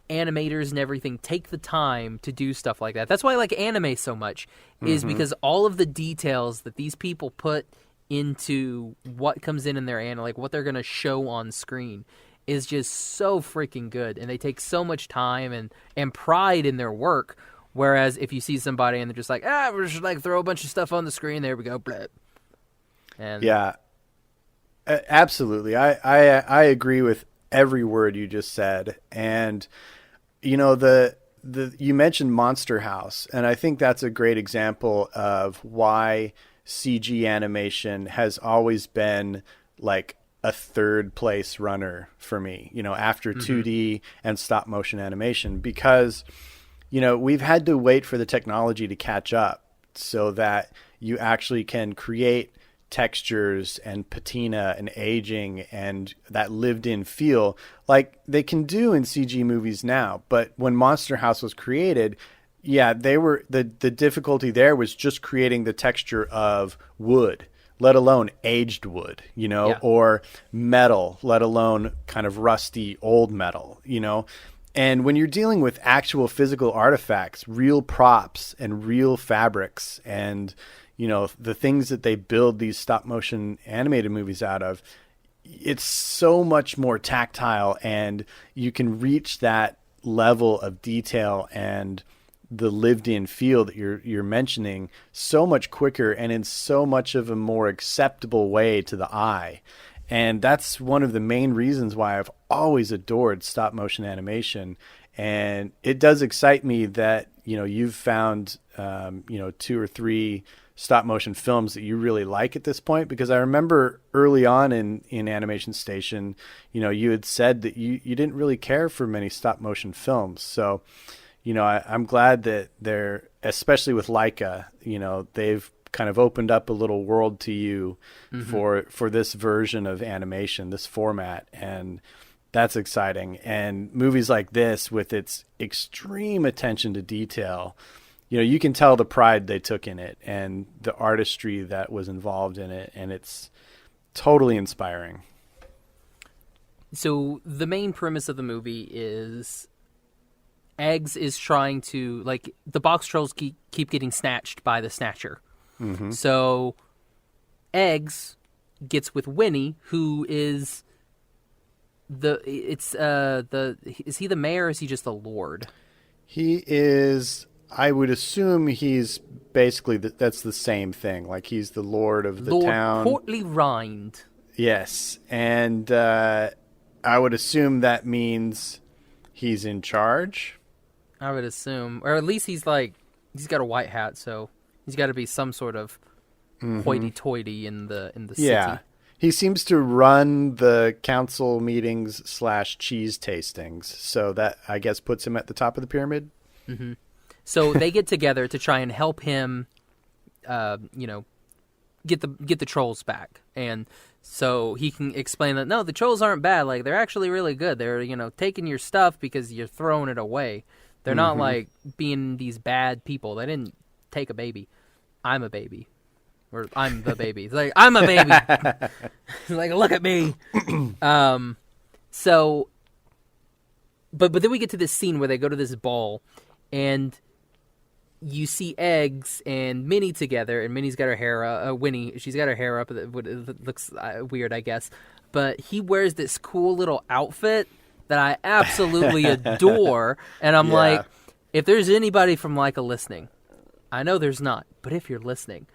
[SPEAKER 3] animators and everything take the time to do stuff like that. That's why I like anime so much, is because all of the details that these people put into what comes in their like what they're going to show on screen is just so freaking good, and they take so much time and pride in their work. Whereas if you see somebody and they're just like, we're just like throw a bunch of stuff on the screen, there we go, bleh. And
[SPEAKER 2] yeah, absolutely. I agree with every word you just said. And you know, you mentioned Monster House, and I think that's a great example of why CG animation has always been like a third place runner for me, you know, after 2D and stop motion animation, because, you know, we've had to wait for the technology to catch up so that you actually can create textures and patina and aging and that lived in feel like they can do in CG movies now. But when Monster House was created, yeah, the difficulty there was just creating the texture of wood, let alone aged wood, you know, or metal, let alone kind of rusty old metal, you know. And when you're dealing with actual physical artifacts, real props and real fabrics and, you know, the things that they build these stop motion animated movies out of, it's so much more tactile, and you can reach that level of detail and the lived in feel that you're mentioning so much quicker and in so much of a more acceptable way to the eye. And that's one of the main reasons why I've always adored stop motion animation. And it does excite me that, you know, you've found, you know, 2 or 3 stop motion films that you really like at this point, because I remember early on in Animation Station, you know, you had said that you didn't really care for many stop motion films. So, you know, I'm glad that they're, especially with Laika, you know, they've kind of opened up a little world to you for this version of animation, this format. And that's exciting. And movies like this, with its extreme attention to detail, you know, you can tell the pride they took in it and the artistry that was involved in it. And it's totally inspiring.
[SPEAKER 3] So the main premise of the movie is Eggs is trying to, like, the Boxtrolls keep getting snatched by the Snatcher. So Eggs gets with Winnie, who is is he the mayor or is he just the lord?
[SPEAKER 2] He is, I would assume he's basically, that's the same thing. Like, he's the lord of the town.
[SPEAKER 3] Lord Portly Rind.
[SPEAKER 2] Yes. And I would assume that means he's in charge.
[SPEAKER 3] I would assume. Or at least he's got a white hat, so he's got to be some sort of hoity-toity in the city.
[SPEAKER 2] Yeah. He seems to run the council meetings / cheese tastings. So that, I guess, puts him at the top of the pyramid.
[SPEAKER 3] So they get together to try and help him, you know, get the trolls back. And so he can explain that, no, the trolls aren't bad. Like, they're actually really good. They're, you know, taking your stuff because you're throwing it away. They're not, like, being these bad people. They didn't take a baby. I'm a baby. Or I'm the baby. It's like, I'm a baby. Like, look at me. So, but then we get to this scene where they go to this ball, and you see Eggs and Minnie together, and Minnie's got her hair Winnie, she's got her hair up. It looks weird, I guess. But he wears this cool little outfit that I absolutely adore. And I'm like, if there's anybody from Laika listening, I know there's not, but if you're listening,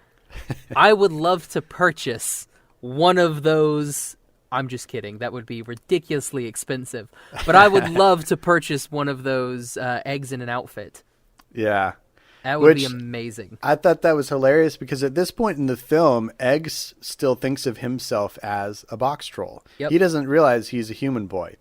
[SPEAKER 3] I would love to purchase one of those. I'm just kidding. That would be ridiculously expensive. But I would love to purchase one of those Eggs in an outfit.
[SPEAKER 2] Yeah.
[SPEAKER 3] That would be amazing.
[SPEAKER 2] I thought that was hilarious because at this point in the film, Eggs still thinks of himself as a box troll. Yep. He doesn't realize he's a human boy.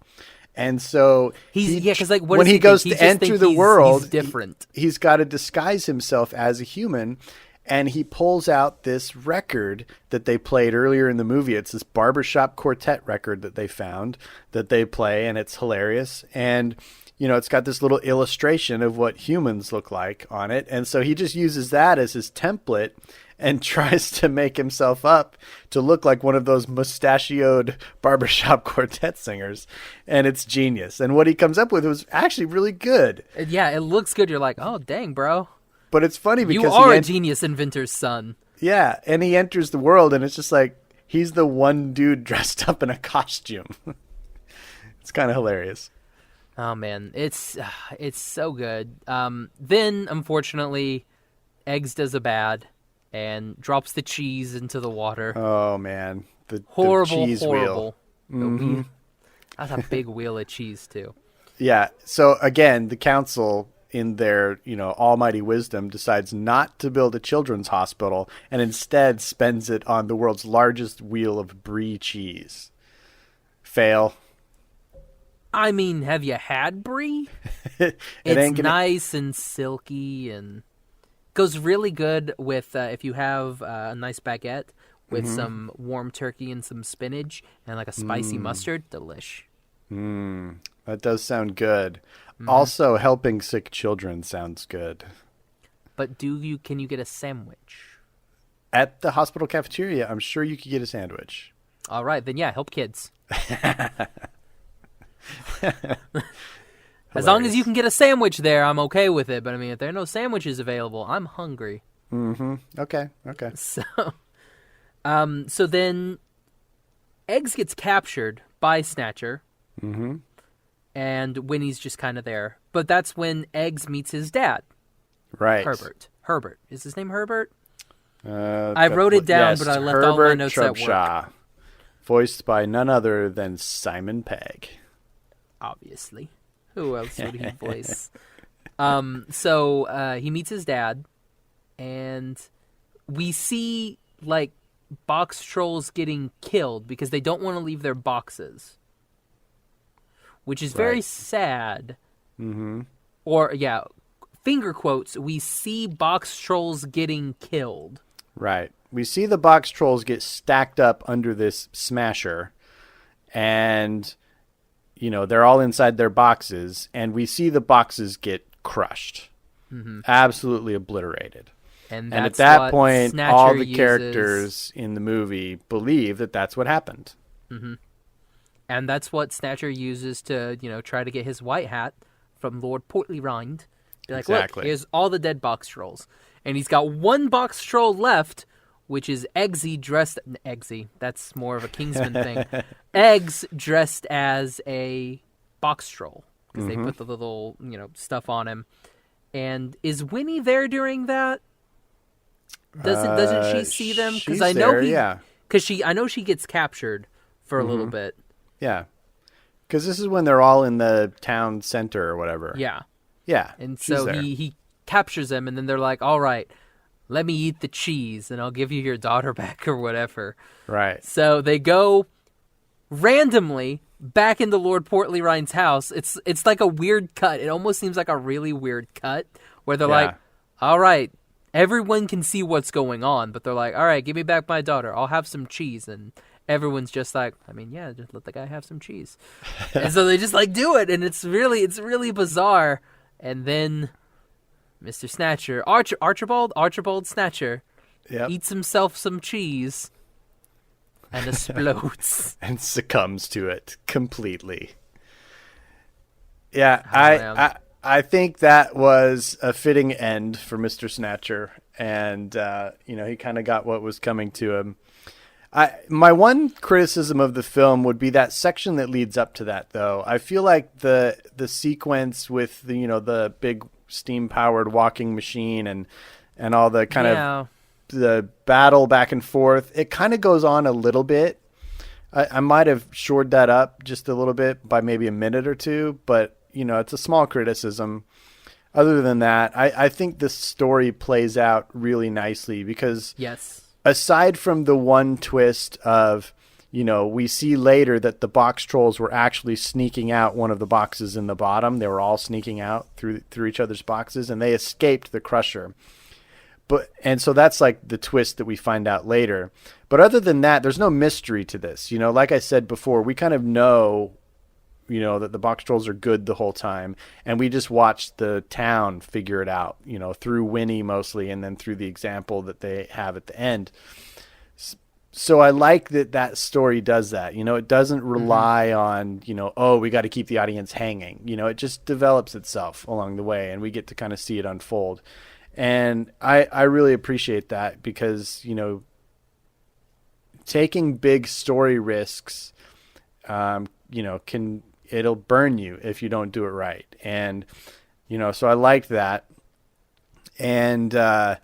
[SPEAKER 2] And so
[SPEAKER 3] because like
[SPEAKER 2] when he goes to enter the world,
[SPEAKER 3] he's different.
[SPEAKER 2] He's got to disguise himself as a human. And he pulls out this record that they played earlier in the movie. It's this barbershop quartet record that they found that they play, and it's hilarious. And, you know, it's got this little illustration of what humans look like on it. And so he just uses that as his template and tries to make himself up to look like one of those mustachioed barbershop quartet singers. And it's genius. And what he comes up with was actually really good.
[SPEAKER 3] Yeah, it looks good. You're like, oh, dang, bro.
[SPEAKER 2] But it's funny because
[SPEAKER 3] you are a genius inventor's son.
[SPEAKER 2] Yeah, and he enters the world, and it's just like he's the one dude dressed up in a costume. It's kind of hilarious.
[SPEAKER 3] Oh man, it's so good. Then unfortunately, Eggs does a bad and drops the cheese into the water.
[SPEAKER 2] Oh man, the cheese
[SPEAKER 3] horrible.
[SPEAKER 2] wheel. Mm-hmm.
[SPEAKER 3] That's a big wheel of cheese too.
[SPEAKER 2] Yeah. So again, the council, in their almighty wisdom, decides not to build a children's hospital and instead spends it on the world's largest wheel of brie cheese. Fail.
[SPEAKER 3] I mean, have you had brie? It's nice and silky and goes really good with if you have a nice baguette with some warm turkey and some spinach and like a spicy mustard. Delish.
[SPEAKER 2] That does sound good. Also, helping sick children sounds good.
[SPEAKER 3] But can you get a sandwich? At
[SPEAKER 2] the hospital cafeteria, I'm sure you could get a sandwich.
[SPEAKER 3] All right, then yeah, help kids. As long as you can get a sandwich there, I'm okay with it. But I mean, if there are no sandwiches available, I'm hungry.
[SPEAKER 2] Okay.
[SPEAKER 3] So then Eggs gets captured by Snatcher. And Winnie's just kind of there. But that's when Eggs meets his dad.
[SPEAKER 2] Right.
[SPEAKER 3] Herbert. Is his name Herbert? I wrote it down, but I left
[SPEAKER 2] Herbert
[SPEAKER 3] all my notes
[SPEAKER 2] Trubshaw,
[SPEAKER 3] at work.
[SPEAKER 2] Voiced by none other than Simon Pegg.
[SPEAKER 3] Obviously. Who else would he voice? So he meets his dad, and we see, like, Boxtrolls getting killed because they don't want to leave their boxes. Which is very sad. Or, yeah, finger quotes, we see Boxtrolls getting killed.
[SPEAKER 2] Right. We see the Boxtrolls get stacked up under this smasher, and they're all inside their boxes, and we see the boxes get crushed. Absolutely obliterated. And at that point, Snatcher all the characters in the movie believe that that's what happened.
[SPEAKER 3] And that's what Snatcher uses to, try to get his white hat from Lord Portly Rind. Be like, exactly. Look, here's all the dead Boxtrolls. And he's got one Boxtroll left, which is Eggsy dressed... Eggsy, that's more of a Kingsman thing. Eggs dressed as a Boxtroll. Because they put the little, stuff on him. And is Winnie there during that? Doesn't she see them? Because I know I know she gets captured for a little bit.
[SPEAKER 2] Yeah, because this is when they're all in the town center or whatever.
[SPEAKER 3] Yeah. And so he captures them, and then they're like, all right, let me eat the cheese, and I'll give you your daughter back or whatever.
[SPEAKER 2] Right.
[SPEAKER 3] So they go randomly back into Lord Portly Rind's house. It's like a weird cut. It almost seems like a really weird cut where they're like, all right, everyone can see what's going on, but they're like, all right, give me back my daughter. I'll have some cheese. And everyone's just like, I mean, yeah, just let the guy have some cheese. And so they just like do it, and it's really bizarre. And then Mr. Snatcher, Archibald Snatcher, eats himself some cheese and explodes.
[SPEAKER 2] And succumbs to it completely. Yeah, I think that was a fitting end for Mr. Snatcher, and he kind of got what was coming to him. My one criticism of the film would be that section that leads up to that, though. I feel like the sequence with the big steam-powered walking machine and all the kind of the battle back and forth, it kind of goes on a little bit. I might have shored that up just a little bit by maybe a minute or two, but it's a small criticism. Other than that, I think the story plays out really nicely because aside from the one twist of, we see later that the Boxtrolls were actually sneaking out one of the boxes in the bottom. They were all sneaking out through each other's boxes, and they escaped the Crusher. And so that's like the twist that we find out later. But other than that, there's no mystery to this. Like I said before, we kind of know, that the Boxtrolls are good the whole time. And we just watch the town figure it out, through Winnie mostly, and then through the example that they have at the end. So I like that story does that. It doesn't rely on, we got to keep the audience hanging. It just develops itself along the way, and we get to kind of see it unfold. And I really appreciate that because, taking big story risks, it'll burn you if you don't do it right. And, so I liked that. And, I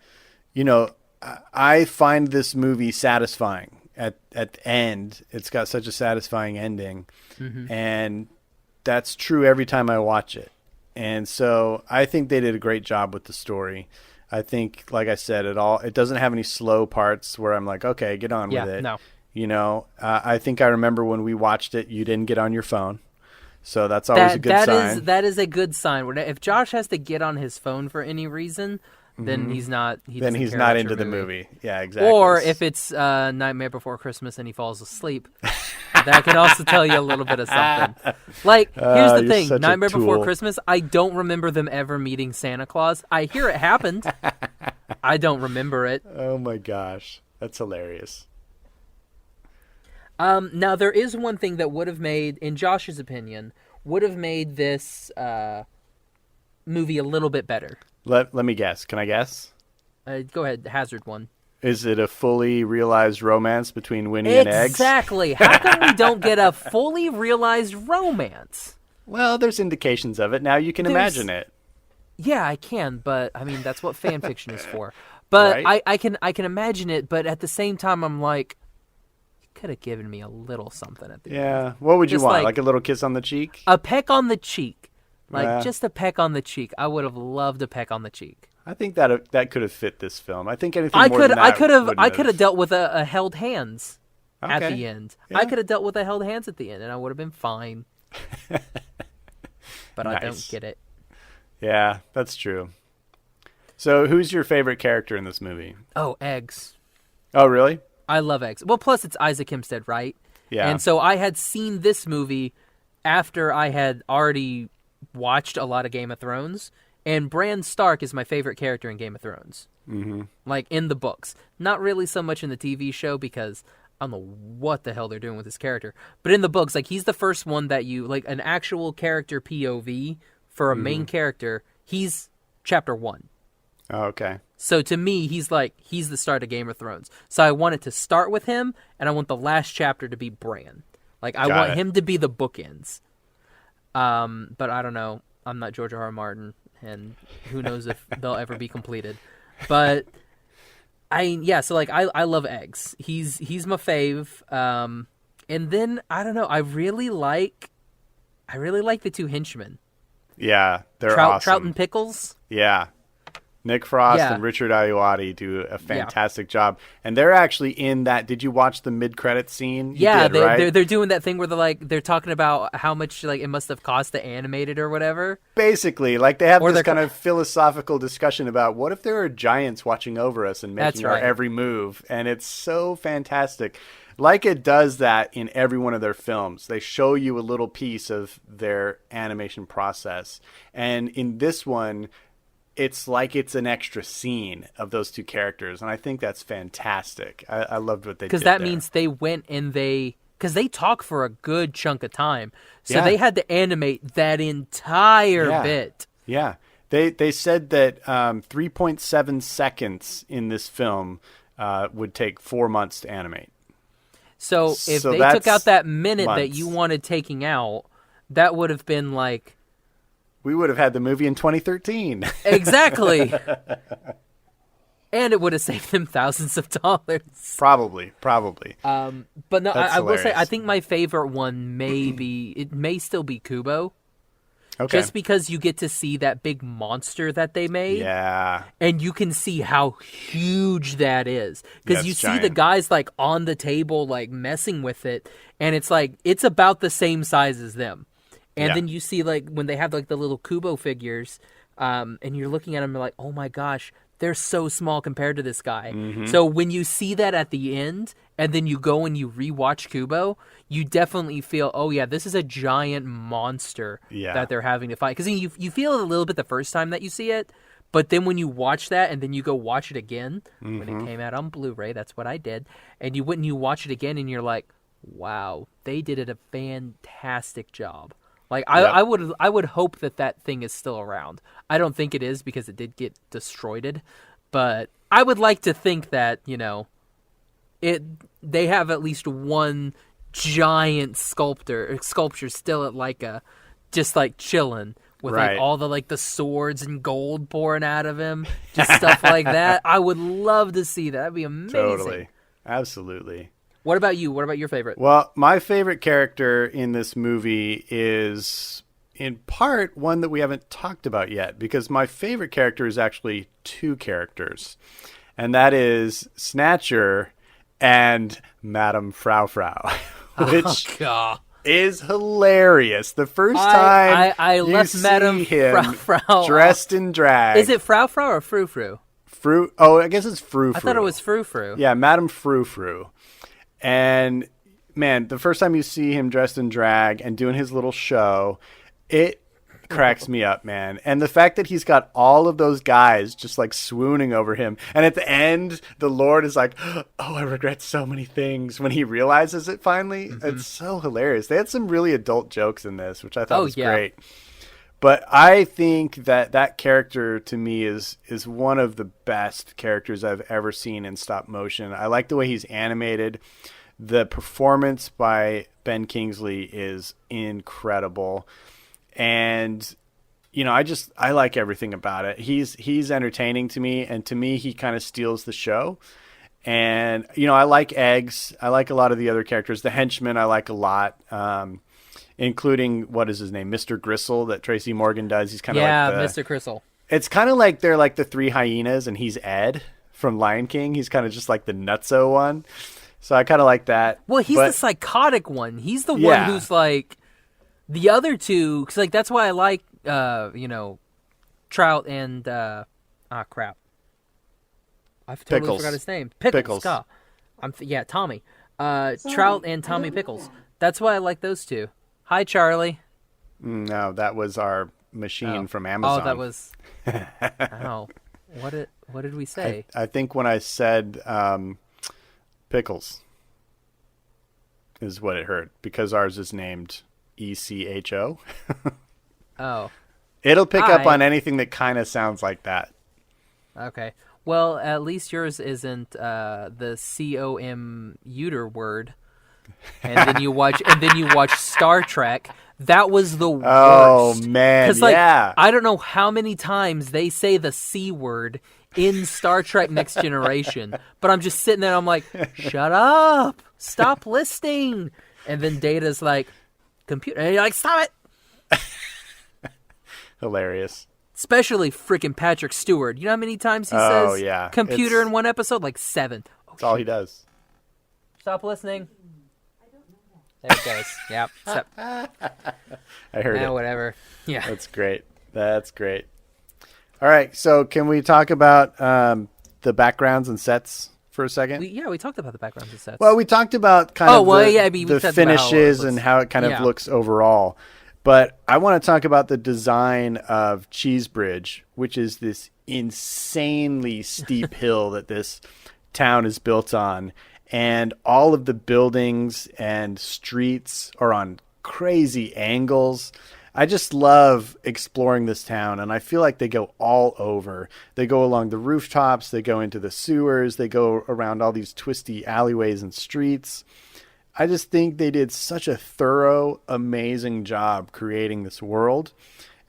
[SPEAKER 2] find this movie satisfying at the end. It's got such a satisfying ending. Mm-hmm. And that's true every time I watch it. And so I think they did a great job with the story. I think, like I said, it doesn't have any slow parts where I'm like, okay, get on with it.
[SPEAKER 3] No.
[SPEAKER 2] I think I remember when we watched it, you didn't get on your phone. So that's always a good sign.
[SPEAKER 3] That is a good sign. If Josh has to get on his phone for any reason, then he's not.
[SPEAKER 2] Then he's not into the movie. Yeah, exactly.
[SPEAKER 3] Or if it's Nightmare Before Christmas and he falls asleep, that can also tell you a little bit of something. Like, here's the thing: Nightmare Before Christmas. I don't remember them ever meeting Santa Claus. I hear it happened. I don't remember it.
[SPEAKER 2] Oh my gosh, that's hilarious.
[SPEAKER 3] Now there is one thing that would have made, in Josh's opinion, this movie a little bit better.
[SPEAKER 2] Let me guess. Can I guess?
[SPEAKER 3] Go ahead. Hazard one.
[SPEAKER 2] Is it a fully realized romance between Winnie and Eggs?
[SPEAKER 3] Exactly. How come we don't get a fully realized romance?
[SPEAKER 2] Well, there's indications of it. Now you can imagine it.
[SPEAKER 3] Yeah, I can, but I mean that's what fan fiction is for. But right? I can imagine it, but at the same time I'm like, you could have given me a little something at the end.
[SPEAKER 2] Yeah. What would you want? Like a little kiss on the cheek?
[SPEAKER 3] A peck on the cheek. Just a peck on the cheek. I would have loved a peck on the cheek.
[SPEAKER 2] I think that could have fit this film. I think anything more than that
[SPEAKER 3] I could have dealt with a held hands at the end. Yeah. I could have dealt with a held hands at the end, and I would have been fine. But nice. I don't get it.
[SPEAKER 2] Yeah, that's true. So, who's your favorite character in this movie?
[SPEAKER 3] Oh, Eggs.
[SPEAKER 2] Oh, really?
[SPEAKER 3] I love Eggs. Well, plus it's Isaac Hempstead, right?
[SPEAKER 2] Yeah.
[SPEAKER 3] And so I had seen this movie after I had already watched a lot of Game of Thrones, and Bran Stark is my favorite character in Game of Thrones.
[SPEAKER 2] Mm-hmm.
[SPEAKER 3] Like, in the books. Not really so much in the TV show, because I don't know what the hell they're doing with this character. But in the books, like, he's the first one that you, like, an actual character POV for a main character, he's chapter 1.
[SPEAKER 2] Oh, okay.
[SPEAKER 3] So to me, he's the start of Game of Thrones. So I want it to start with him, and I want the last chapter to be Bran. Like, I want him to be the bookends. But I don't know. I'm not George R.R. Martin, and who knows if they'll ever be completed. But so like I love Eggs. He's my fave. And then I don't know. I really like the two henchmen.
[SPEAKER 2] Yeah, they're awesome.
[SPEAKER 3] Trout and Pickles.
[SPEAKER 2] Yeah. Nick Frost and Richard Ayoade do a fantastic job, and they're actually in that. Did you watch the mid-credit scene?
[SPEAKER 3] They're doing that thing where they're talking about how much it must have cost to animate it or whatever.
[SPEAKER 2] Basically, they have this kind of philosophical discussion about what if there are giants watching over us and making our every move, and it's so fantastic. Laika does that in every one of their films. They show you a little piece of their animation process, and in this one, it's like it's an extra scene of those two characters, and I think that's fantastic. I loved what they did.
[SPEAKER 3] Because that means they went and because they talk for a good chunk of time, so they had to animate that entire bit. Yeah,
[SPEAKER 2] they said that 3.7 seconds in this film would take 4 months to animate.
[SPEAKER 3] So if they took out that minute that you wanted taking out, that would have been like...
[SPEAKER 2] We would have had the movie in 2013.
[SPEAKER 3] Exactly. And it would have saved them thousands of dollars.
[SPEAKER 2] Probably.
[SPEAKER 3] But no, I will say, I think my favorite one may still be Kubo. Okay. Just because you get to see that big monster that they made.
[SPEAKER 2] Yeah.
[SPEAKER 3] And you can see how huge that is. Because you see the guys on the table messing with it. And it's about the same size as them. And then you see, when they have, the little Kubo figures, and you're looking at them, you're like, oh, my gosh, they're so small compared to this guy. Mm-hmm. So when you see that at the end, and then you go and you rewatch Kubo, you definitely feel, oh, yeah, this is a giant monster that they're having to fight. Because you feel it a little bit the first time that you see it, but then when you watch that, and then you go watch it again, when it came out on Blu-ray, that's what I did, and you watch it again, and you're like, wow, they did a fantastic job Like I would hope that thing is still around. I don't think it is because it did get destroyed, but I would like to think that, they have at least one giant sculpture still at Laika, just like chilling with like all the like the swords and gold pouring out of him, just stuff like that. I would love to see that. That'd be amazing.
[SPEAKER 2] Totally. Absolutely.
[SPEAKER 3] What about you? What about your favorite?
[SPEAKER 2] Well, my favorite character in this movie is in part one that we haven't talked about yet, because my favorite character is actually two characters, and that is Snatcher and Madame Frau Frau, which is hilarious. The first time
[SPEAKER 3] I left
[SPEAKER 2] see
[SPEAKER 3] Madame
[SPEAKER 2] him
[SPEAKER 3] Frau
[SPEAKER 2] dressed in drag.
[SPEAKER 3] Is it Frau Frau or Frou Frou?
[SPEAKER 2] Oh, I guess it's Frou Frou.
[SPEAKER 3] I thought it was Frou Frou.
[SPEAKER 2] Yeah, Madame Frou Frou. And man, the first time you see him dressed in drag and doing his little show, it cracks me up, man. And the fact that he's got all of those guys just like swooning over him. And at the end, the Lord is like, oh, I regret so many things when he realizes it finally. Mm-hmm. It's so hilarious. They had some really adult jokes in this, which I thought was great. But I think that character to me is one of the best characters I've ever seen in stop motion. I like the way he's animated. The performance by Ben Kingsley is incredible. And, I like everything about it. He's entertaining to me, and to me, he kind of steals the show. And, I like Eggs. I like a lot of the other characters. The henchman I like a lot, including, what is his name, Mr. Gristle that Tracy Morgan does. He's kind of
[SPEAKER 3] Mr. Gristle.
[SPEAKER 2] It's kind of like they're like the three hyenas, and he's Ed from Lion King. He's kind of just like the nutso one. So I kind of like that.
[SPEAKER 3] Well, he's the psychotic one. He's the one who's like the other two. Because like that's why I like Trout and crap. I totally forgot his name. Pickles. Tommy. Trout and Tommy Pickles. That's why I like those two. Hi, Charlie.
[SPEAKER 2] No, that was our machine from Amazon.
[SPEAKER 3] Oh, that was. Oh, what did we say?
[SPEAKER 2] I think when I said Pickles is what it heard, because ours is named ECHO.
[SPEAKER 3] Oh.
[SPEAKER 2] It'll pick up on anything that kind of sounds like that.
[SPEAKER 3] Okay. Well, at least yours isn't the COM word. And then you watch Star Trek. That was the worst.
[SPEAKER 2] Oh man,
[SPEAKER 3] I don't know how many times they say the C word in Star Trek Next Generation, but I'm just sitting there and I'm like, shut up, stop listening. And then Data's like, computer, and you're like, stop it.
[SPEAKER 2] Hilarious.
[SPEAKER 3] Especially freaking Patrick Stewart. You know how many times he says computer in one episode? Like 7.
[SPEAKER 2] That's all he does.
[SPEAKER 3] Stop listening. There it goes. Yep.
[SPEAKER 2] I heard it.
[SPEAKER 3] Whatever. Yeah.
[SPEAKER 2] That's great. All right. So can we talk about the backgrounds and sets for a second?
[SPEAKER 3] We talked about the backgrounds and sets.
[SPEAKER 2] Well, we talked about the finishes and how it kind of looks overall. But I want to talk about the design of Cheesebridge, which is this insanely steep hill that this town is built on. And all of the buildings and streets are on crazy angles. I just love exploring this town, and I feel like they go all over. They go along the rooftops, they go into the sewers, they go around all these twisty alleyways and streets. I just think they did such a thorough, amazing job creating this world.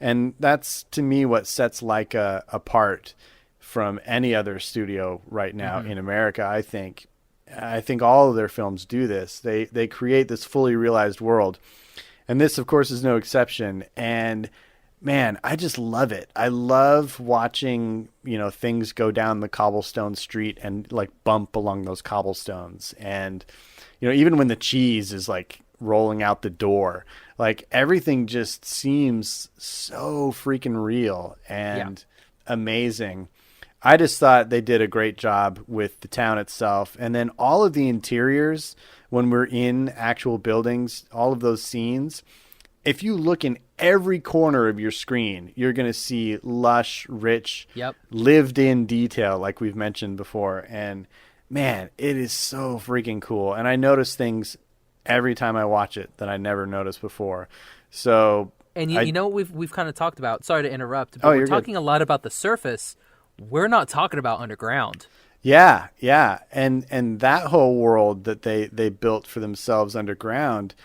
[SPEAKER 2] And that's, to me, what sets Laika apart from any other studio right now in America, I think. I think all of their films do this. They create this fully realized world. And this, of course, is no exception. And, man, I just love it. I love watching, things go down the cobblestone street and, like, bump along those cobblestones. And, even when the cheese is, like, rolling out the door, like, everything just seems so freaking real and amazing. I just thought they did a great job with the town itself. And then all of the interiors, when we're in actual buildings, all of those scenes, if you look in every corner of your screen, you're going to see lush, rich, lived in detail, like we've mentioned before. And man, it is so freaking cool. And I notice things every time I watch it that I never noticed before. So,
[SPEAKER 3] and you know what we've kind of talked about. Sorry to interrupt, but
[SPEAKER 2] Oh,
[SPEAKER 3] we're
[SPEAKER 2] you're
[SPEAKER 3] talking
[SPEAKER 2] good.
[SPEAKER 3] a lot about the surface. We're not talking about underground.
[SPEAKER 2] Yeah, yeah. And that whole world that they built for themselves underground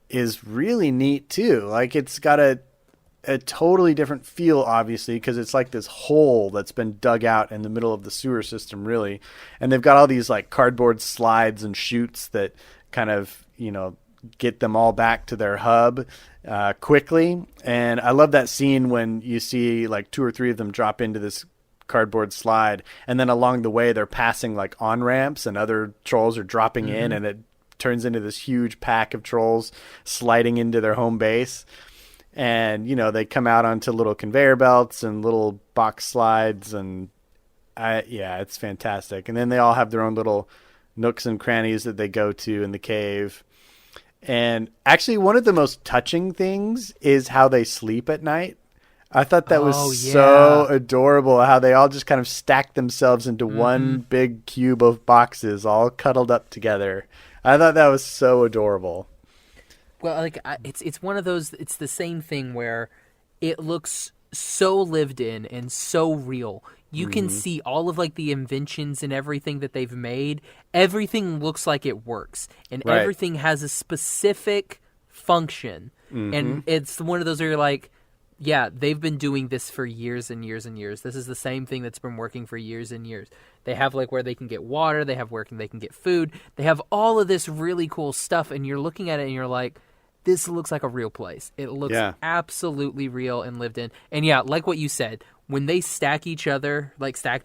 [SPEAKER 2] is really neat too. Like, it's got a totally different feel, obviously, because it's like this hole that's been dug out in the middle of the sewer system, really. And they've got all these like cardboard slides and chutes that kind of, get them all back to their hub quickly. And I love that scene when you see like 2 or 3 of them drop into this cardboard slide, and then along the way they're passing like on ramps, and other trolls are dropping in, and it turns into this huge pack of trolls sliding into their home base. And they come out onto little conveyor belts and little box slides, and it's fantastic. And then they all have their own little nooks and crannies that they go to in the cave. And actually, one of the most touching things is how they sleep at night. I thought that was so adorable, how they all just kind of stack themselves into one big cube of boxes, all cuddled up together. I thought that was so adorable.
[SPEAKER 3] Well, like it's one of those. It's the same thing where it looks so lived in and so real. You can see all of like the inventions and everything that they've made. Everything looks like it works, and everything has a specific function. And it's one of those where you're like, yeah, they've been doing this for years and years and years. This is the same thing that's been working for years and years. They have like where they can get water. They have where they can get food. They have all of this really cool stuff, and you're looking at it and you're like, this looks like a real place. It looks absolutely real and lived in. And yeah, like what you said, when they stack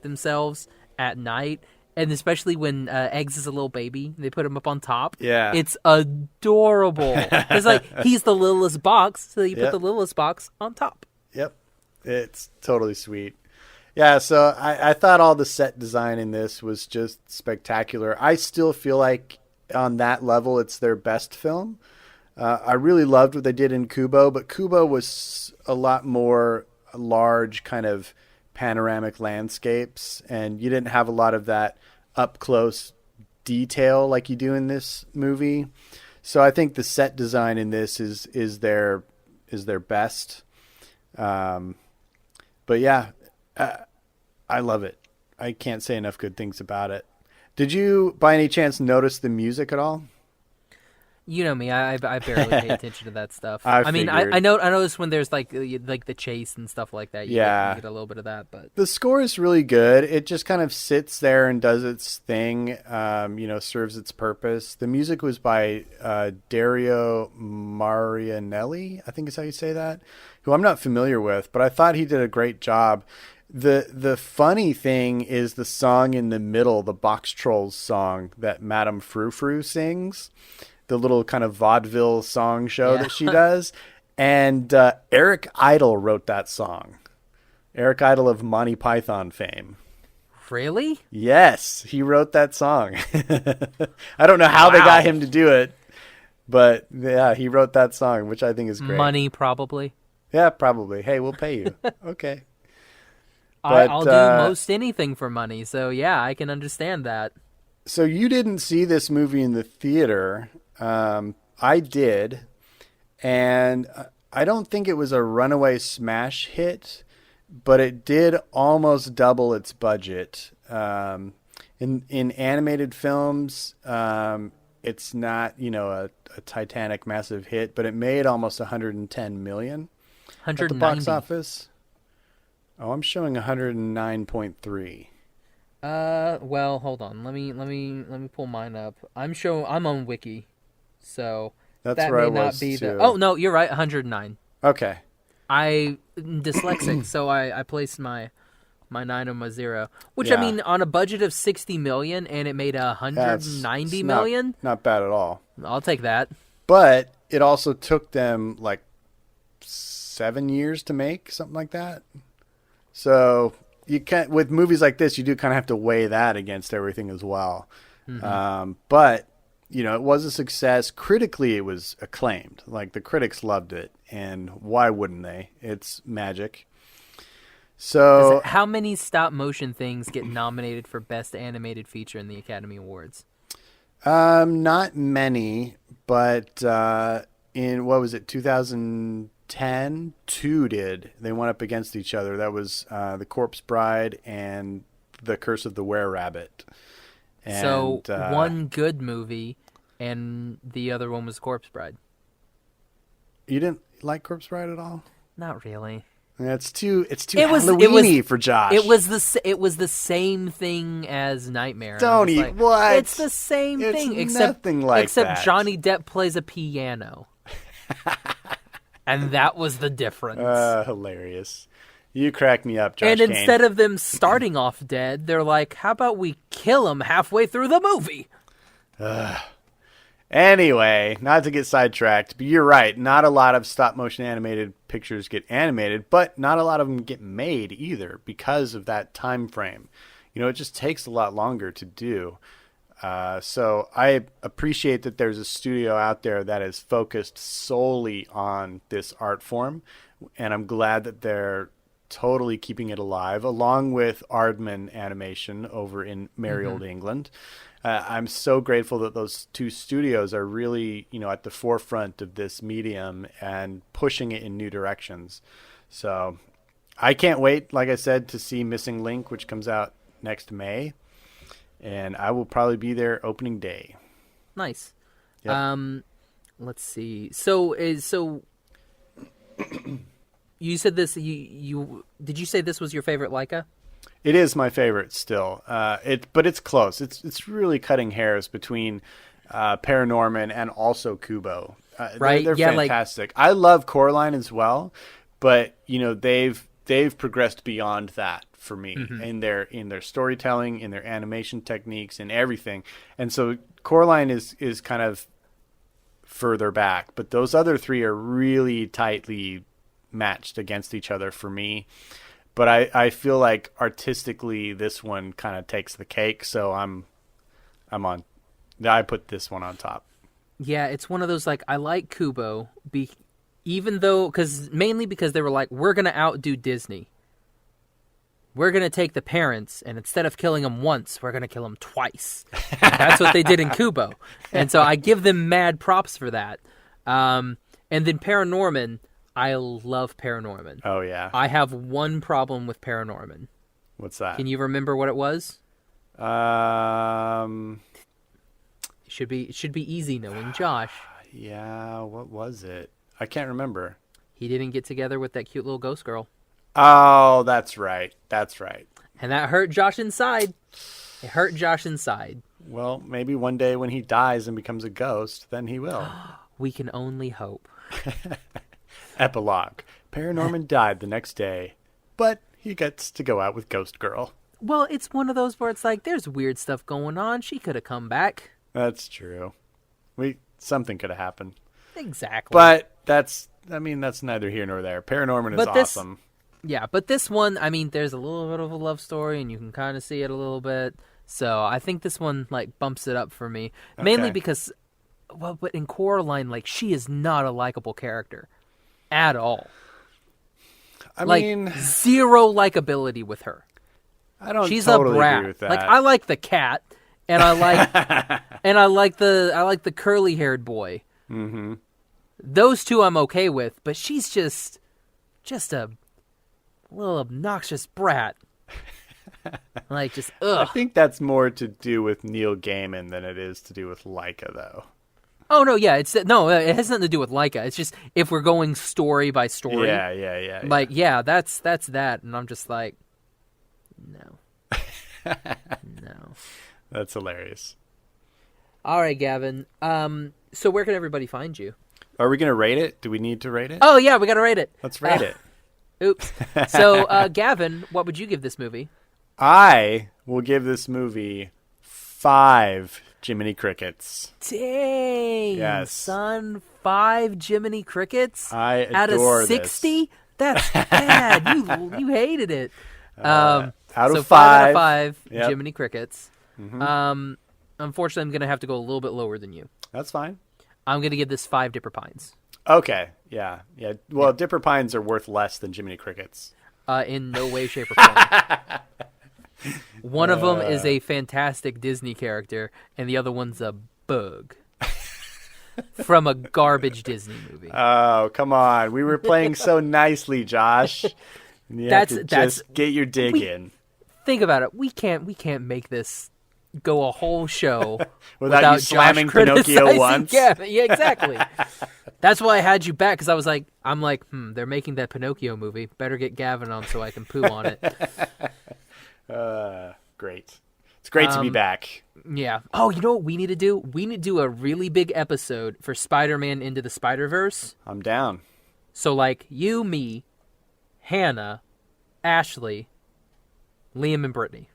[SPEAKER 3] themselves at night, and especially when Eggs is a little baby, they put him up on top.
[SPEAKER 2] Yeah.
[SPEAKER 3] It's adorable. It's like, he's the littlest box, so you put the littlest box on top.
[SPEAKER 2] Yep. It's totally sweet. Yeah, so I thought all the set design in this was just spectacular. I still feel like on that level it's their best film. I really loved what they did in Kubo, but Kubo was a lot more large kind of panoramic landscapes, and you didn't have a lot of that up close detail like you do in this movie. So I think the set design in this is their best. But yeah, I love it. I can't say enough good things about it. Did you by any chance notice the music at all?
[SPEAKER 3] You know me, I barely pay attention to that stuff.
[SPEAKER 2] I
[SPEAKER 3] noticed when there's like the chase and stuff like that. You get a little bit of that, but
[SPEAKER 2] the score is really good. It just kind of sits there and does its thing. Serves its purpose. The music was by Dario Marianelli, I think is how you say that, who I'm not familiar with, but I thought he did a great job. The funny thing is the song in the middle, the Boxtrolls song that Madame Frou Frou sings. The little kind of vaudeville song show that she does. And Eric Idle wrote that song. Eric Idle of Monty Python fame.
[SPEAKER 3] Really?
[SPEAKER 2] Yes, he wrote that song. I don't know how they got him to do it, but yeah, he wrote that song, which I think is great.
[SPEAKER 3] Money, probably.
[SPEAKER 2] Yeah, probably. Hey, we'll pay you. Okay. But,
[SPEAKER 3] I'll do most anything for money, so yeah, I can understand that.
[SPEAKER 2] So you didn't see this movie in the theater. I did, and I don't think it was a runaway smash hit, but it did almost double its budget. In animated films, it's not, a Titanic massive hit, but it made almost 110 million at the box office. Oh, I'm showing 109.3.
[SPEAKER 3] Well, hold on. Let me pull mine up. I'm on Wiki. So
[SPEAKER 2] that's
[SPEAKER 3] that
[SPEAKER 2] where
[SPEAKER 3] may
[SPEAKER 2] I
[SPEAKER 3] not
[SPEAKER 2] was
[SPEAKER 3] be
[SPEAKER 2] too.
[SPEAKER 3] Oh no, you're right, 109.
[SPEAKER 2] Okay.
[SPEAKER 3] I'm dyslexic, so I placed my 9 on my 0. Which I mean, on a budget of 60 million and it made 190 million?
[SPEAKER 2] Not bad at all.
[SPEAKER 3] I'll take that.
[SPEAKER 2] But it also took them like 7 years to make, something like that. So you can't, with movies like this, you do kind of have to weigh that against everything as well. But it was a success. Critically, it was acclaimed. Like, the critics loved it, and why wouldn't they? It's magic. So,
[SPEAKER 3] how many stop motion things get nominated for Best Animated Feature in the Academy Awards?
[SPEAKER 2] Not many, but in, what was it, 2010, two did. They went up against each other. That was The Corpse Bride and The Curse of the Were-Rabbit. And,
[SPEAKER 3] so one good movie, and the other one was Corpse Bride.
[SPEAKER 2] You didn't like Corpse Bride at all?
[SPEAKER 3] Not really.
[SPEAKER 2] It's too Halloween-y for Josh.
[SPEAKER 3] It was the same thing as Nightmare.
[SPEAKER 2] Don't eat like, what?
[SPEAKER 3] It's the same thing, except Johnny Depp plays a piano, and that was the difference.
[SPEAKER 2] Hilarious. You crack me up, Josh.
[SPEAKER 3] And instead of them starting off dead, they're like, "How about we kill him halfway through the movie?"
[SPEAKER 2] Anyway, not to get sidetracked, but you're right. Not a lot of stop-motion animated pictures get animated, but not a lot of them get made either because of that time frame. It just takes a lot longer to do. So I appreciate that there's a studio out there that is focused solely on this art form, and I'm glad that they're totally keeping it alive, along with Aardman Animation over in merry old England. I'm so grateful that those two studios are really, at the forefront of this medium and pushing it in new directions. So I can't wait, like I said, to see Missing Link, which comes out next May. And I will probably be there opening day.
[SPEAKER 3] Nice.
[SPEAKER 2] Yep.
[SPEAKER 3] Let's see. So you said this. Did you say this was your favorite Laika?
[SPEAKER 2] It is my favorite still. But it's close. It's really cutting hairs between Paranorman and also Kubo.
[SPEAKER 3] Right?
[SPEAKER 2] They're fantastic. I love Coraline as well, but they've progressed beyond that for me in their storytelling, in their animation techniques, and everything. And so Coraline is kind of further back, but those other three are really tightly matched against each other for me. But I feel like artistically this one kind of takes the cake, so I put this one on top.
[SPEAKER 3] Yeah, it's one of those, like, I like Kubo, mainly because they were like, we're going to outdo Disney. We're going to take the parents, and instead of killing them once, we're going to kill them twice. That's what they did in Kubo. And so I give them mad props for that. And then Paranorman, I love Paranorman.
[SPEAKER 2] Oh, yeah.
[SPEAKER 3] I have one problem with Paranorman.
[SPEAKER 2] What's that?
[SPEAKER 3] Can you remember what it was? It should be easy knowing Josh.
[SPEAKER 2] Yeah, what was it? I can't remember.
[SPEAKER 3] He didn't get together with that cute little ghost girl.
[SPEAKER 2] Oh, that's right.
[SPEAKER 3] And that hurt Josh inside. It hurt Josh inside.
[SPEAKER 2] Well, maybe one day when he dies and becomes a ghost, then he will.
[SPEAKER 3] We can only hope.
[SPEAKER 2] Epilogue. Paranorman died the next day, but he gets to go out with Ghost Girl.
[SPEAKER 3] Well, it's one of those where it's like, there's weird stuff going on. She could have come back.
[SPEAKER 2] That's true. Something could have happened.
[SPEAKER 3] Exactly.
[SPEAKER 2] But that's neither here nor there. Paranorman is awesome.
[SPEAKER 3] Yeah, but this one, there's a little bit of a love story, and you can kind of see it a little bit. So I think this one, bumps it up for me. Okay. Mainly because, but in Coraline, she is not a likable character at all. Zero likability with her.
[SPEAKER 2] I don't
[SPEAKER 3] She's
[SPEAKER 2] totally
[SPEAKER 3] a brat.
[SPEAKER 2] agree with that.
[SPEAKER 3] I like the cat, and I like the curly-haired boy.
[SPEAKER 2] Mm-hmm.
[SPEAKER 3] Those two I'm okay with, but she's just a little obnoxious brat. Ugh.
[SPEAKER 2] I think that's more to do with Neil Gaiman than it is to do with Laika, though.
[SPEAKER 3] Oh, no, yeah. It has nothing to do with Laika. It's just if we're going story by story.
[SPEAKER 2] Yeah.
[SPEAKER 3] That's that. And I'm just like, no. No.
[SPEAKER 2] That's hilarious.
[SPEAKER 3] All right, Gavin. So where can everybody find you?
[SPEAKER 2] Are we going to rate it? Do we need to rate it?
[SPEAKER 3] Oh, yeah, we got to rate it.
[SPEAKER 2] Let's rate it.
[SPEAKER 3] Oops. So, Gavin, what would you give this movie?
[SPEAKER 2] I will give this movie 5 Jiminy Crickets.
[SPEAKER 3] Dang,
[SPEAKER 2] yes.
[SPEAKER 3] Son, 5 Jiminy Crickets?
[SPEAKER 2] I adore
[SPEAKER 3] out of 60?
[SPEAKER 2] This.
[SPEAKER 3] That's bad. you hated it.
[SPEAKER 2] Out of 5.
[SPEAKER 3] 5 out of 5
[SPEAKER 2] yep.
[SPEAKER 3] Jiminy Crickets. Mm-hmm. Unfortunately, I'm going to have to go a little bit lower than you.
[SPEAKER 2] That's fine.
[SPEAKER 3] I'm going to give this 5 Dipper Pines.
[SPEAKER 2] Okay, yeah. Well, yeah. Dipper Pines are worth less than Jiminy Crickets.
[SPEAKER 3] In no way, shape, or form. One of them is a fantastic Disney character, and the other one's a bug from a garbage Disney movie.
[SPEAKER 2] Oh, come on. We were playing so nicely, Josh. You have to just get your dig in.
[SPEAKER 3] Think about it. We can't make this go a whole show
[SPEAKER 2] without you slamming
[SPEAKER 3] Josh
[SPEAKER 2] Pinocchio once.
[SPEAKER 3] Gavin. Yeah, exactly. That's why I had you back, because I'm like, they're making that Pinocchio movie. Better get Gavin on so I can poo on it.
[SPEAKER 2] Great. It's great to be back.
[SPEAKER 3] Yeah. Oh, you know what we need to do? We need to do a really big episode for Spider-Man Into the Spider-Verse.
[SPEAKER 2] I'm down.
[SPEAKER 3] So, like, you, me, Hannah, Ashley, Liam, and Brittany.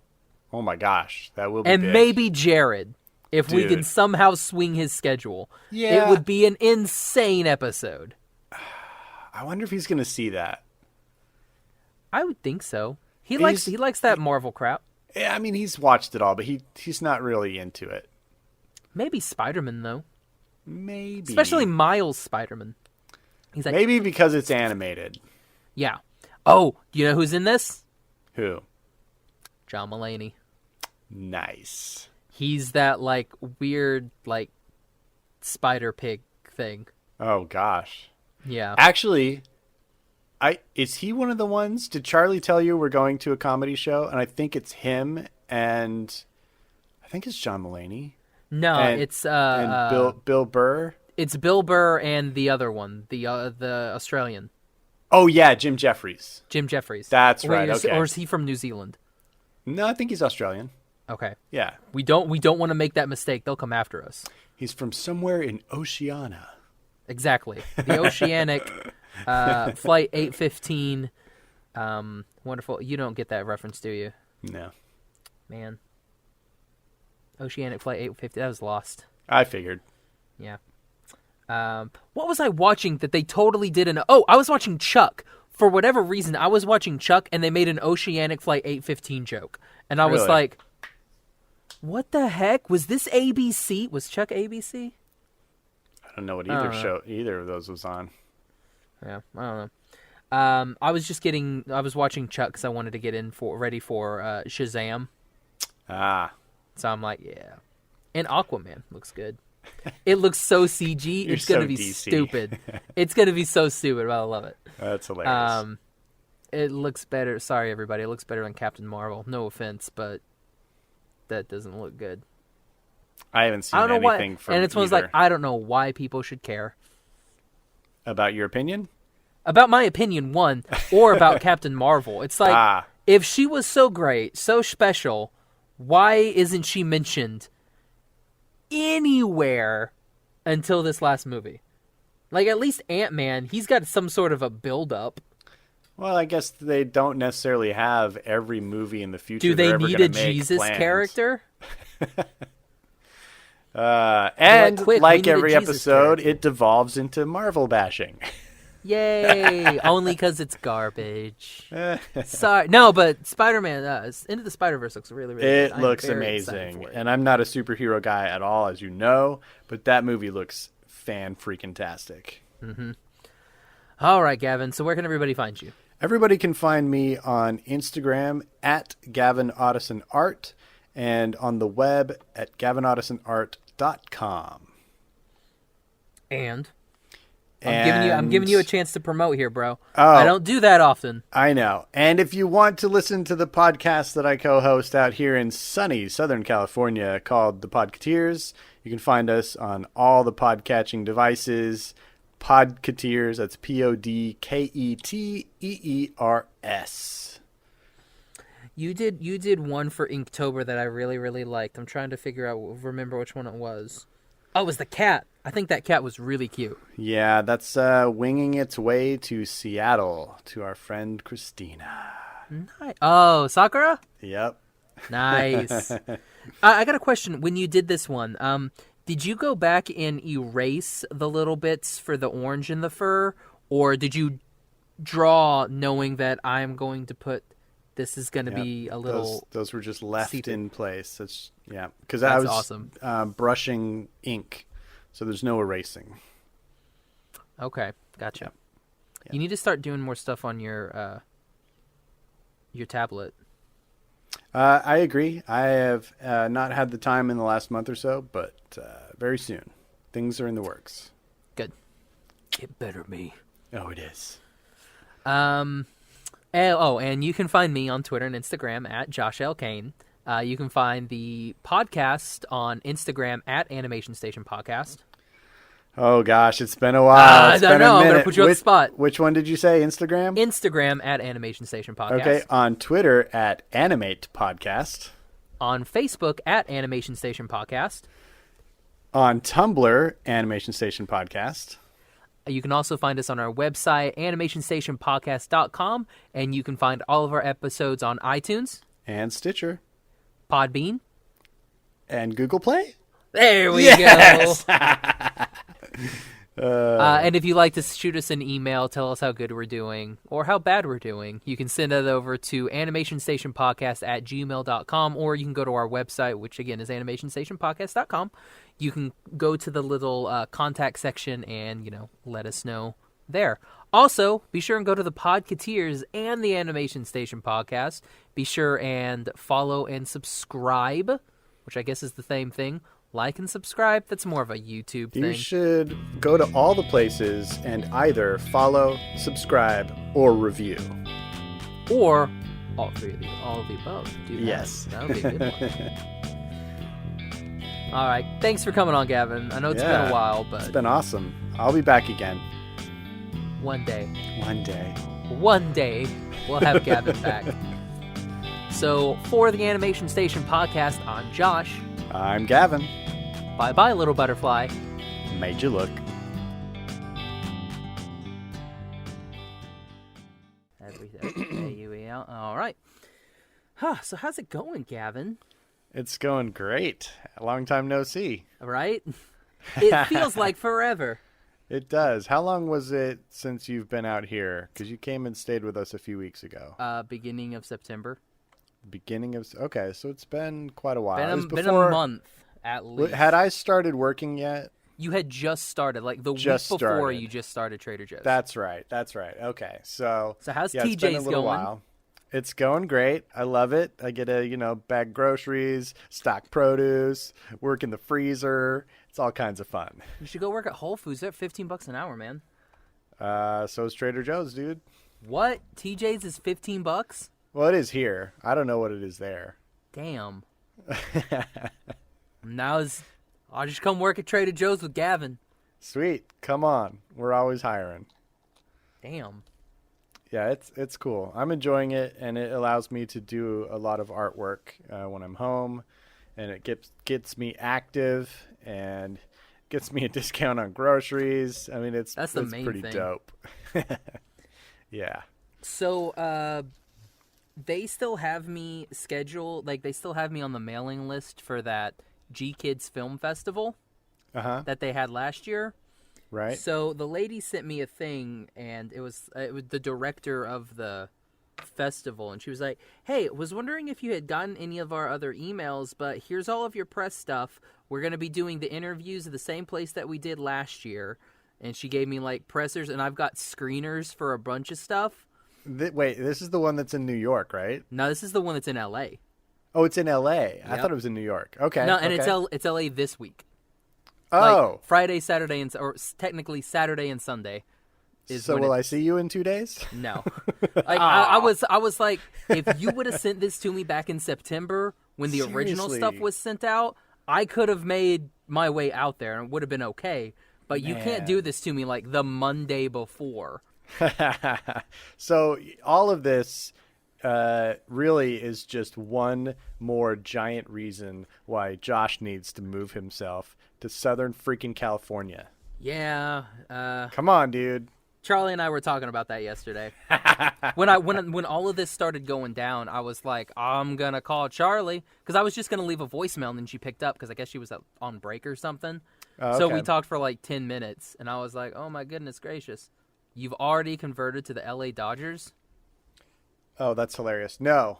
[SPEAKER 2] Oh my gosh, that will be
[SPEAKER 3] and
[SPEAKER 2] big.
[SPEAKER 3] Maybe Jared, if we can somehow swing his schedule. Yeah. It would be an insane episode.
[SPEAKER 2] I wonder if he's going to see that.
[SPEAKER 3] I would think so. He likes that Marvel crap.
[SPEAKER 2] Yeah, I mean, he's watched it all, but he's not really into it.
[SPEAKER 3] Maybe Spider-Man, though.
[SPEAKER 2] Maybe.
[SPEAKER 3] Especially Miles Spider-Man. He's like,
[SPEAKER 2] maybe because it's animated.
[SPEAKER 3] Yeah. Oh, do you know who's in this?
[SPEAKER 2] Who?
[SPEAKER 3] John Mulaney.
[SPEAKER 2] Nice.
[SPEAKER 3] He's that, like, weird, like, spider pig thing.
[SPEAKER 2] Oh, gosh.
[SPEAKER 3] Yeah.
[SPEAKER 2] Actually, is he one of the ones? Did Charlie tell you we're going to a comedy show? And I think it's him and I think it's John Mulaney.
[SPEAKER 3] No, it's
[SPEAKER 2] Bill Burr.
[SPEAKER 3] It's Bill Burr and the other one, the Australian.
[SPEAKER 2] Oh yeah, Jim Jeffries.
[SPEAKER 3] Jim Jeffries.
[SPEAKER 2] That's right. Okay.
[SPEAKER 3] Or is he from New Zealand?
[SPEAKER 2] No, I think he's Australian.
[SPEAKER 3] Okay.
[SPEAKER 2] Yeah.
[SPEAKER 3] We don't want to make that mistake. They'll come after us.
[SPEAKER 2] He's from somewhere in Oceania.
[SPEAKER 3] Exactly. The Oceanic Flight 815. Wonderful. You don't get that reference, do you?
[SPEAKER 2] No.
[SPEAKER 3] Man. Oceanic Flight 850. That was lost.
[SPEAKER 2] I figured.
[SPEAKER 3] Yeah. What was I watching that they totally did I was watching Chuck. For whatever reason, I was watching Chuck and they made an Oceanic Flight 815 joke. And I was like, what the heck? Was this ABC? Was Chuck ABC?
[SPEAKER 2] I don't know what either of those was on.
[SPEAKER 3] Yeah, I don't know. I was watching Chuck because I wanted to get ready for Shazam.
[SPEAKER 2] Ah.
[SPEAKER 3] So I'm like, yeah. And Aquaman looks good. It looks so CG. It's going to be stupid. It's going to be so stupid, but I love it.
[SPEAKER 2] That's hilarious.
[SPEAKER 3] It looks better. Sorry, everybody. It looks better than Captain Marvel. No offense, but that doesn't look good.
[SPEAKER 2] I haven't seen anything from
[SPEAKER 3] and it's one like, I don't know why people should care.
[SPEAKER 2] About your opinion?
[SPEAKER 3] About my opinion, one, or about Captain Marvel. It's like, if she was so great, so special, why isn't she mentioned anywhere until this last movie? Like, at least Ant-Man, he's got some sort of a build-up.
[SPEAKER 2] Well, I guess they don't necessarily have every movie in the future.
[SPEAKER 3] Do they need a Jesus character?
[SPEAKER 2] And like every episode, it devolves into Marvel bashing.
[SPEAKER 3] Yay! Only because it's garbage. Sorry, no, but Spider-Man Into the Spider-Verse looks really, really good.
[SPEAKER 2] It looks amazing, and I'm not a superhero guy at all, as you know, but that movie looks fan-freaking-tastic.
[SPEAKER 3] Mm-hmm. All right, Gavin, so where can everybody find you?
[SPEAKER 2] Everybody can find me on Instagram at Gavin Otteson Art and on the web at GavinOttesonArt.com.
[SPEAKER 3] And I'm giving you a chance to promote here, bro.
[SPEAKER 2] Oh,
[SPEAKER 3] I don't do that often.
[SPEAKER 2] I know. And if you want to listen to the podcast that I co-host out here in sunny Southern California called The Podcateers, you can find us on all the podcatching devices. Podcateers, that's Podketeers.
[SPEAKER 3] You did one for Inktober that I really, really liked. I'm trying to remember which one it was. Oh, it was the cat. I think that cat was really cute.
[SPEAKER 2] Yeah, that's winging its way to Seattle to our friend Christina.
[SPEAKER 3] Nice. Oh, Sakura?
[SPEAKER 2] Yep.
[SPEAKER 3] Nice. I got a question. When you did this one, did you go back and erase the little bits for the orange in the fur? Or did you draw knowing that I'm going to put... This is going to be a little...
[SPEAKER 2] Those were just left
[SPEAKER 3] seated
[SPEAKER 2] in place. Because I was
[SPEAKER 3] awesome.
[SPEAKER 2] Brushing ink, so there's no erasing.
[SPEAKER 3] Okay, gotcha.
[SPEAKER 2] Yeah.
[SPEAKER 3] You need to start doing more stuff on your tablet.
[SPEAKER 2] I agree. I have not had the time in the last month or so, but very soon. Things are in the works.
[SPEAKER 3] Good. It better be.
[SPEAKER 2] Oh, it is.
[SPEAKER 3] And you can find me on Twitter and Instagram at Josh L. Kane. You can find the podcast on Instagram at Animation Station Podcast.
[SPEAKER 2] Oh, gosh, it's been a while.
[SPEAKER 3] I don't know. I'm going to put you on the spot.
[SPEAKER 2] Which one did you say? Instagram?
[SPEAKER 3] Instagram at Animation Station Podcast.
[SPEAKER 2] Okay, on Twitter at Animate Podcast.
[SPEAKER 3] On Facebook at Animation Station Podcast.
[SPEAKER 2] On Tumblr, Animation Station Podcast.
[SPEAKER 3] You can also find us on our website, animationstationpodcast.com, and you can find all of our episodes on iTunes.
[SPEAKER 2] And Stitcher.
[SPEAKER 3] Podbean.
[SPEAKER 2] And Google Play.
[SPEAKER 3] There we go. And if you'd like to shoot us an email, tell us how good we're doing or how bad we're doing, you can send it over to animationstationpodcast@gmail.com, or you can go to our website, which again is animationstationpodcast.com. You can go to the little contact section and, let us know there. Also, be sure and go to the Podcateers and the Animation Station podcast. Be sure and follow and subscribe, which I guess is the same thing. Like and subscribe. That's more of a YouTube thing.
[SPEAKER 2] You should go to all the places and either follow, subscribe, or review.
[SPEAKER 3] Or all of the above. Do that.
[SPEAKER 2] Yes.
[SPEAKER 3] That would be a good one. All right. Thanks for coming on, Gavin. I know it's been a while, but...
[SPEAKER 2] It's been awesome. I'll be back again.
[SPEAKER 3] One day.
[SPEAKER 2] One day
[SPEAKER 3] we'll have Gavin back. So, for the Animation Station podcast, I'm Josh.
[SPEAKER 2] I'm Gavin.
[SPEAKER 3] Bye-bye, little butterfly.
[SPEAKER 2] Made you look.
[SPEAKER 3] All right. So how's it going, Gavin?
[SPEAKER 2] It's going great. A long time no see.
[SPEAKER 3] Right? It feels like forever.
[SPEAKER 2] It does. How long was it since you've been out here? Because you came and stayed with us a few weeks ago.
[SPEAKER 3] Beginning of September.
[SPEAKER 2] Okay, so it's been quite a while.
[SPEAKER 3] Been a month at least.
[SPEAKER 2] Had I started working yet?
[SPEAKER 3] You had just started, like the week before you just started Trader Joe's.
[SPEAKER 2] That's right. Okay, so
[SPEAKER 3] how's
[SPEAKER 2] TJ's
[SPEAKER 3] TJ's
[SPEAKER 2] it's been a
[SPEAKER 3] going?
[SPEAKER 2] While. It's going great. I love it. I get to bag groceries, stock produce, work in the freezer. It's all kinds of fun.
[SPEAKER 3] You should go work at Whole Foods. They're $15 an hour, man.
[SPEAKER 2] So is Trader Joe's, dude.
[SPEAKER 3] What? TJ's is $15?
[SPEAKER 2] Well, it is here. I don't know what it is there.
[SPEAKER 3] Damn. I'll just come work at Trader Joe's with Gavin.
[SPEAKER 2] Sweet. Come on. We're always hiring.
[SPEAKER 3] Damn.
[SPEAKER 2] Yeah, it's cool. I'm enjoying it, and it allows me to do a lot of artwork when I'm home, and it gets me active and gets me a discount on groceries. I mean, it's pretty
[SPEAKER 3] thing.
[SPEAKER 2] Dope. Yeah.
[SPEAKER 3] So, they still have me scheduled, they still have me on the mailing list for that G-Kids Film Festival that they had last year.
[SPEAKER 2] Right.
[SPEAKER 3] So the lady sent me a thing, and it was the director of the festival, and she was like, "Hey, was wondering if you had gotten any of our other emails, but here's all of your press stuff. We're going to be doing the interviews at the same place that we did last year." And she gave me pressers, and I've got screeners for a bunch of stuff.
[SPEAKER 2] Wait, this is the one that's in New York, right?
[SPEAKER 3] No, this is the one that's in LA.
[SPEAKER 2] Oh, it's in LA.
[SPEAKER 3] Yep.
[SPEAKER 2] I thought it was in New York. Okay.
[SPEAKER 3] No, and it's LA this week.
[SPEAKER 2] Oh.
[SPEAKER 3] Friday, Saturday, or technically Saturday and Sunday.
[SPEAKER 2] So will I see you in 2 days?
[SPEAKER 3] No. I was like, if you would have sent this to me back in September when the original stuff was sent out, I could have made my way out there and it would have been okay. But you can't do this to me the Monday before.
[SPEAKER 2] So all of this really is just one more giant reason why Josh needs to move himself to Southern freaking California.
[SPEAKER 3] Yeah.
[SPEAKER 2] Come on, dude.
[SPEAKER 3] Charlie and I were talking about that yesterday. when all of this started going down, I was like, I'm gonna call Charlie because I was just gonna leave a voicemail, and then she picked up because I guess she was on break or something.
[SPEAKER 2] Okay.
[SPEAKER 3] So we talked for 10 minutes, and I was like, oh my goodness gracious, you've already converted to the LA Dodgers?
[SPEAKER 2] Oh, that's hilarious. No.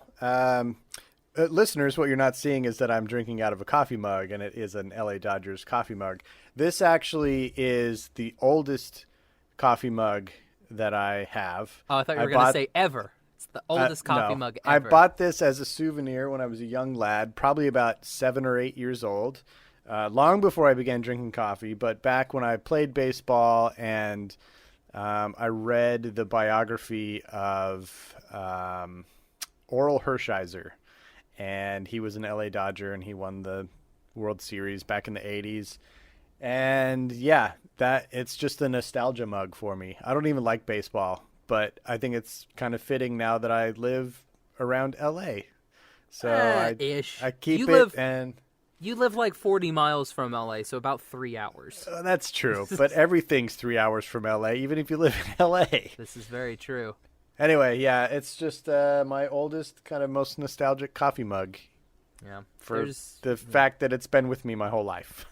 [SPEAKER 2] Listeners, what you're not seeing is that I'm drinking out of a coffee mug, and it is an LA Dodgers coffee mug. This actually is the oldest coffee mug that I have.
[SPEAKER 3] Oh, I thought you were going to say ever. It's the oldest coffee
[SPEAKER 2] No.
[SPEAKER 3] mug
[SPEAKER 2] I
[SPEAKER 3] ever.
[SPEAKER 2] bought this as a souvenir when I was a young lad, probably about 7 or 8 years old, long before I began drinking coffee, but back when I played baseball and I read the biography of Oral Hershiser, and he was an LA Dodger, and he won the World Series back in the 80s. And yeah, that it's just a nostalgia mug for me. I don't even like baseball, but I think it's kind of fitting now that I live around LA. So I keep and
[SPEAKER 3] you live like 40 miles from LA, so about 3 hours.
[SPEAKER 2] That's true, but everything's 3 hours from LA, even if you live in LA.
[SPEAKER 3] This is very true.
[SPEAKER 2] Anyway, yeah, it's just my oldest, kind of most nostalgic coffee mug.
[SPEAKER 3] Yeah.
[SPEAKER 2] For the fact that it's been with me my whole life.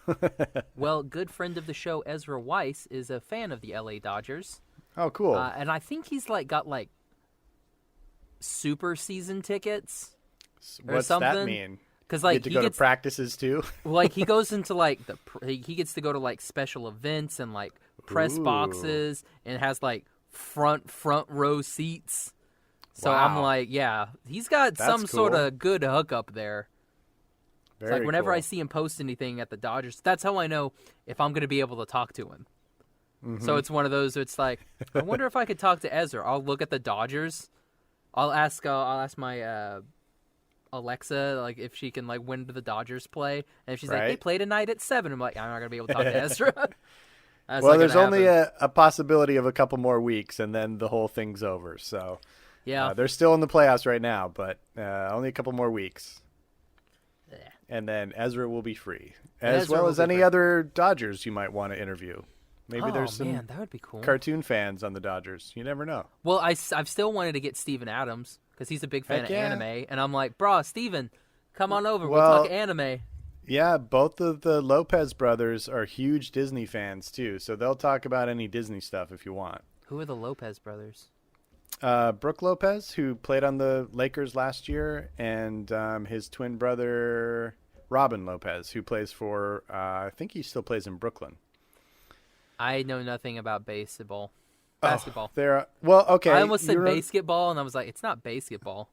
[SPEAKER 3] Well, good friend of the show, Ezra Weiss, is a fan of the LA Dodgers.
[SPEAKER 2] Oh, cool.
[SPEAKER 3] And I think he's got super season tickets or
[SPEAKER 2] What's
[SPEAKER 3] something.
[SPEAKER 2] That mean?
[SPEAKER 3] Because
[SPEAKER 2] he to practices too.
[SPEAKER 3] He goes into he gets to go to special events and press boxes and has front row seats. So
[SPEAKER 2] wow.
[SPEAKER 3] I'm yeah, he's got some
[SPEAKER 2] cool.
[SPEAKER 3] sort of good hookup there.
[SPEAKER 2] Very
[SPEAKER 3] It's whenever
[SPEAKER 2] cool.
[SPEAKER 3] I see him post anything at the Dodgers, that's how I know if I'm going to be able to talk to him. Mm-hmm. So it's one of those. It's I wonder if I could talk to Ezra. I'll look at the Dodgers. I'll ask my Alexa if she can when do the Dodgers play, and if she's they play tonight at 7, I'm I'm not gonna be able to talk to Ezra.
[SPEAKER 2] Well, there's only a possibility of a couple more weeks, and then the whole thing's over. So
[SPEAKER 3] yeah,
[SPEAKER 2] they're still in the playoffs right now, but only a couple more weeks.
[SPEAKER 3] Yeah.
[SPEAKER 2] And then Ezra will be free, as well as any other Dodgers you might want to interview. Maybe there's some
[SPEAKER 3] that would be cool.
[SPEAKER 2] Cartoon fans on the Dodgers. You never know.
[SPEAKER 3] Well, I've still wanted to get Steven Adams because he's a big fan of anime, and I'm bro, Steven, come on over. We'll talk anime.
[SPEAKER 2] Yeah, both of the Lopez brothers are huge Disney fans too, so they'll talk about any Disney stuff if you want.
[SPEAKER 3] Who are the Lopez brothers?
[SPEAKER 2] Brooke Lopez, who played on the Lakers last year, and his twin brother Robin Lopez, who plays for I think he still plays in Brooklyn.
[SPEAKER 3] I know nothing about basketball.
[SPEAKER 2] Okay.
[SPEAKER 3] I almost said basketball, and I was it's not basketball.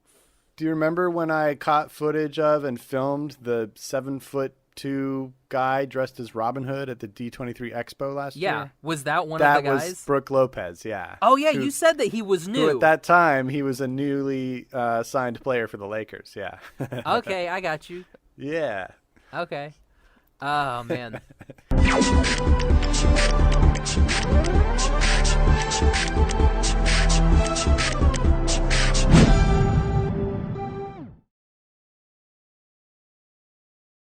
[SPEAKER 2] Do you remember when I caught footage of and filmed the 7'2" guy dressed as Robin Hood at the D23 Expo last year?
[SPEAKER 3] Yeah, was that one of the guys?
[SPEAKER 2] That was Brooke Lopez. Yeah.
[SPEAKER 3] Oh yeah, you said that he was new.
[SPEAKER 2] At that time, he was a newly signed player for the Lakers. Yeah.
[SPEAKER 3] Okay, I got you.
[SPEAKER 2] Yeah.
[SPEAKER 3] Okay. Oh man.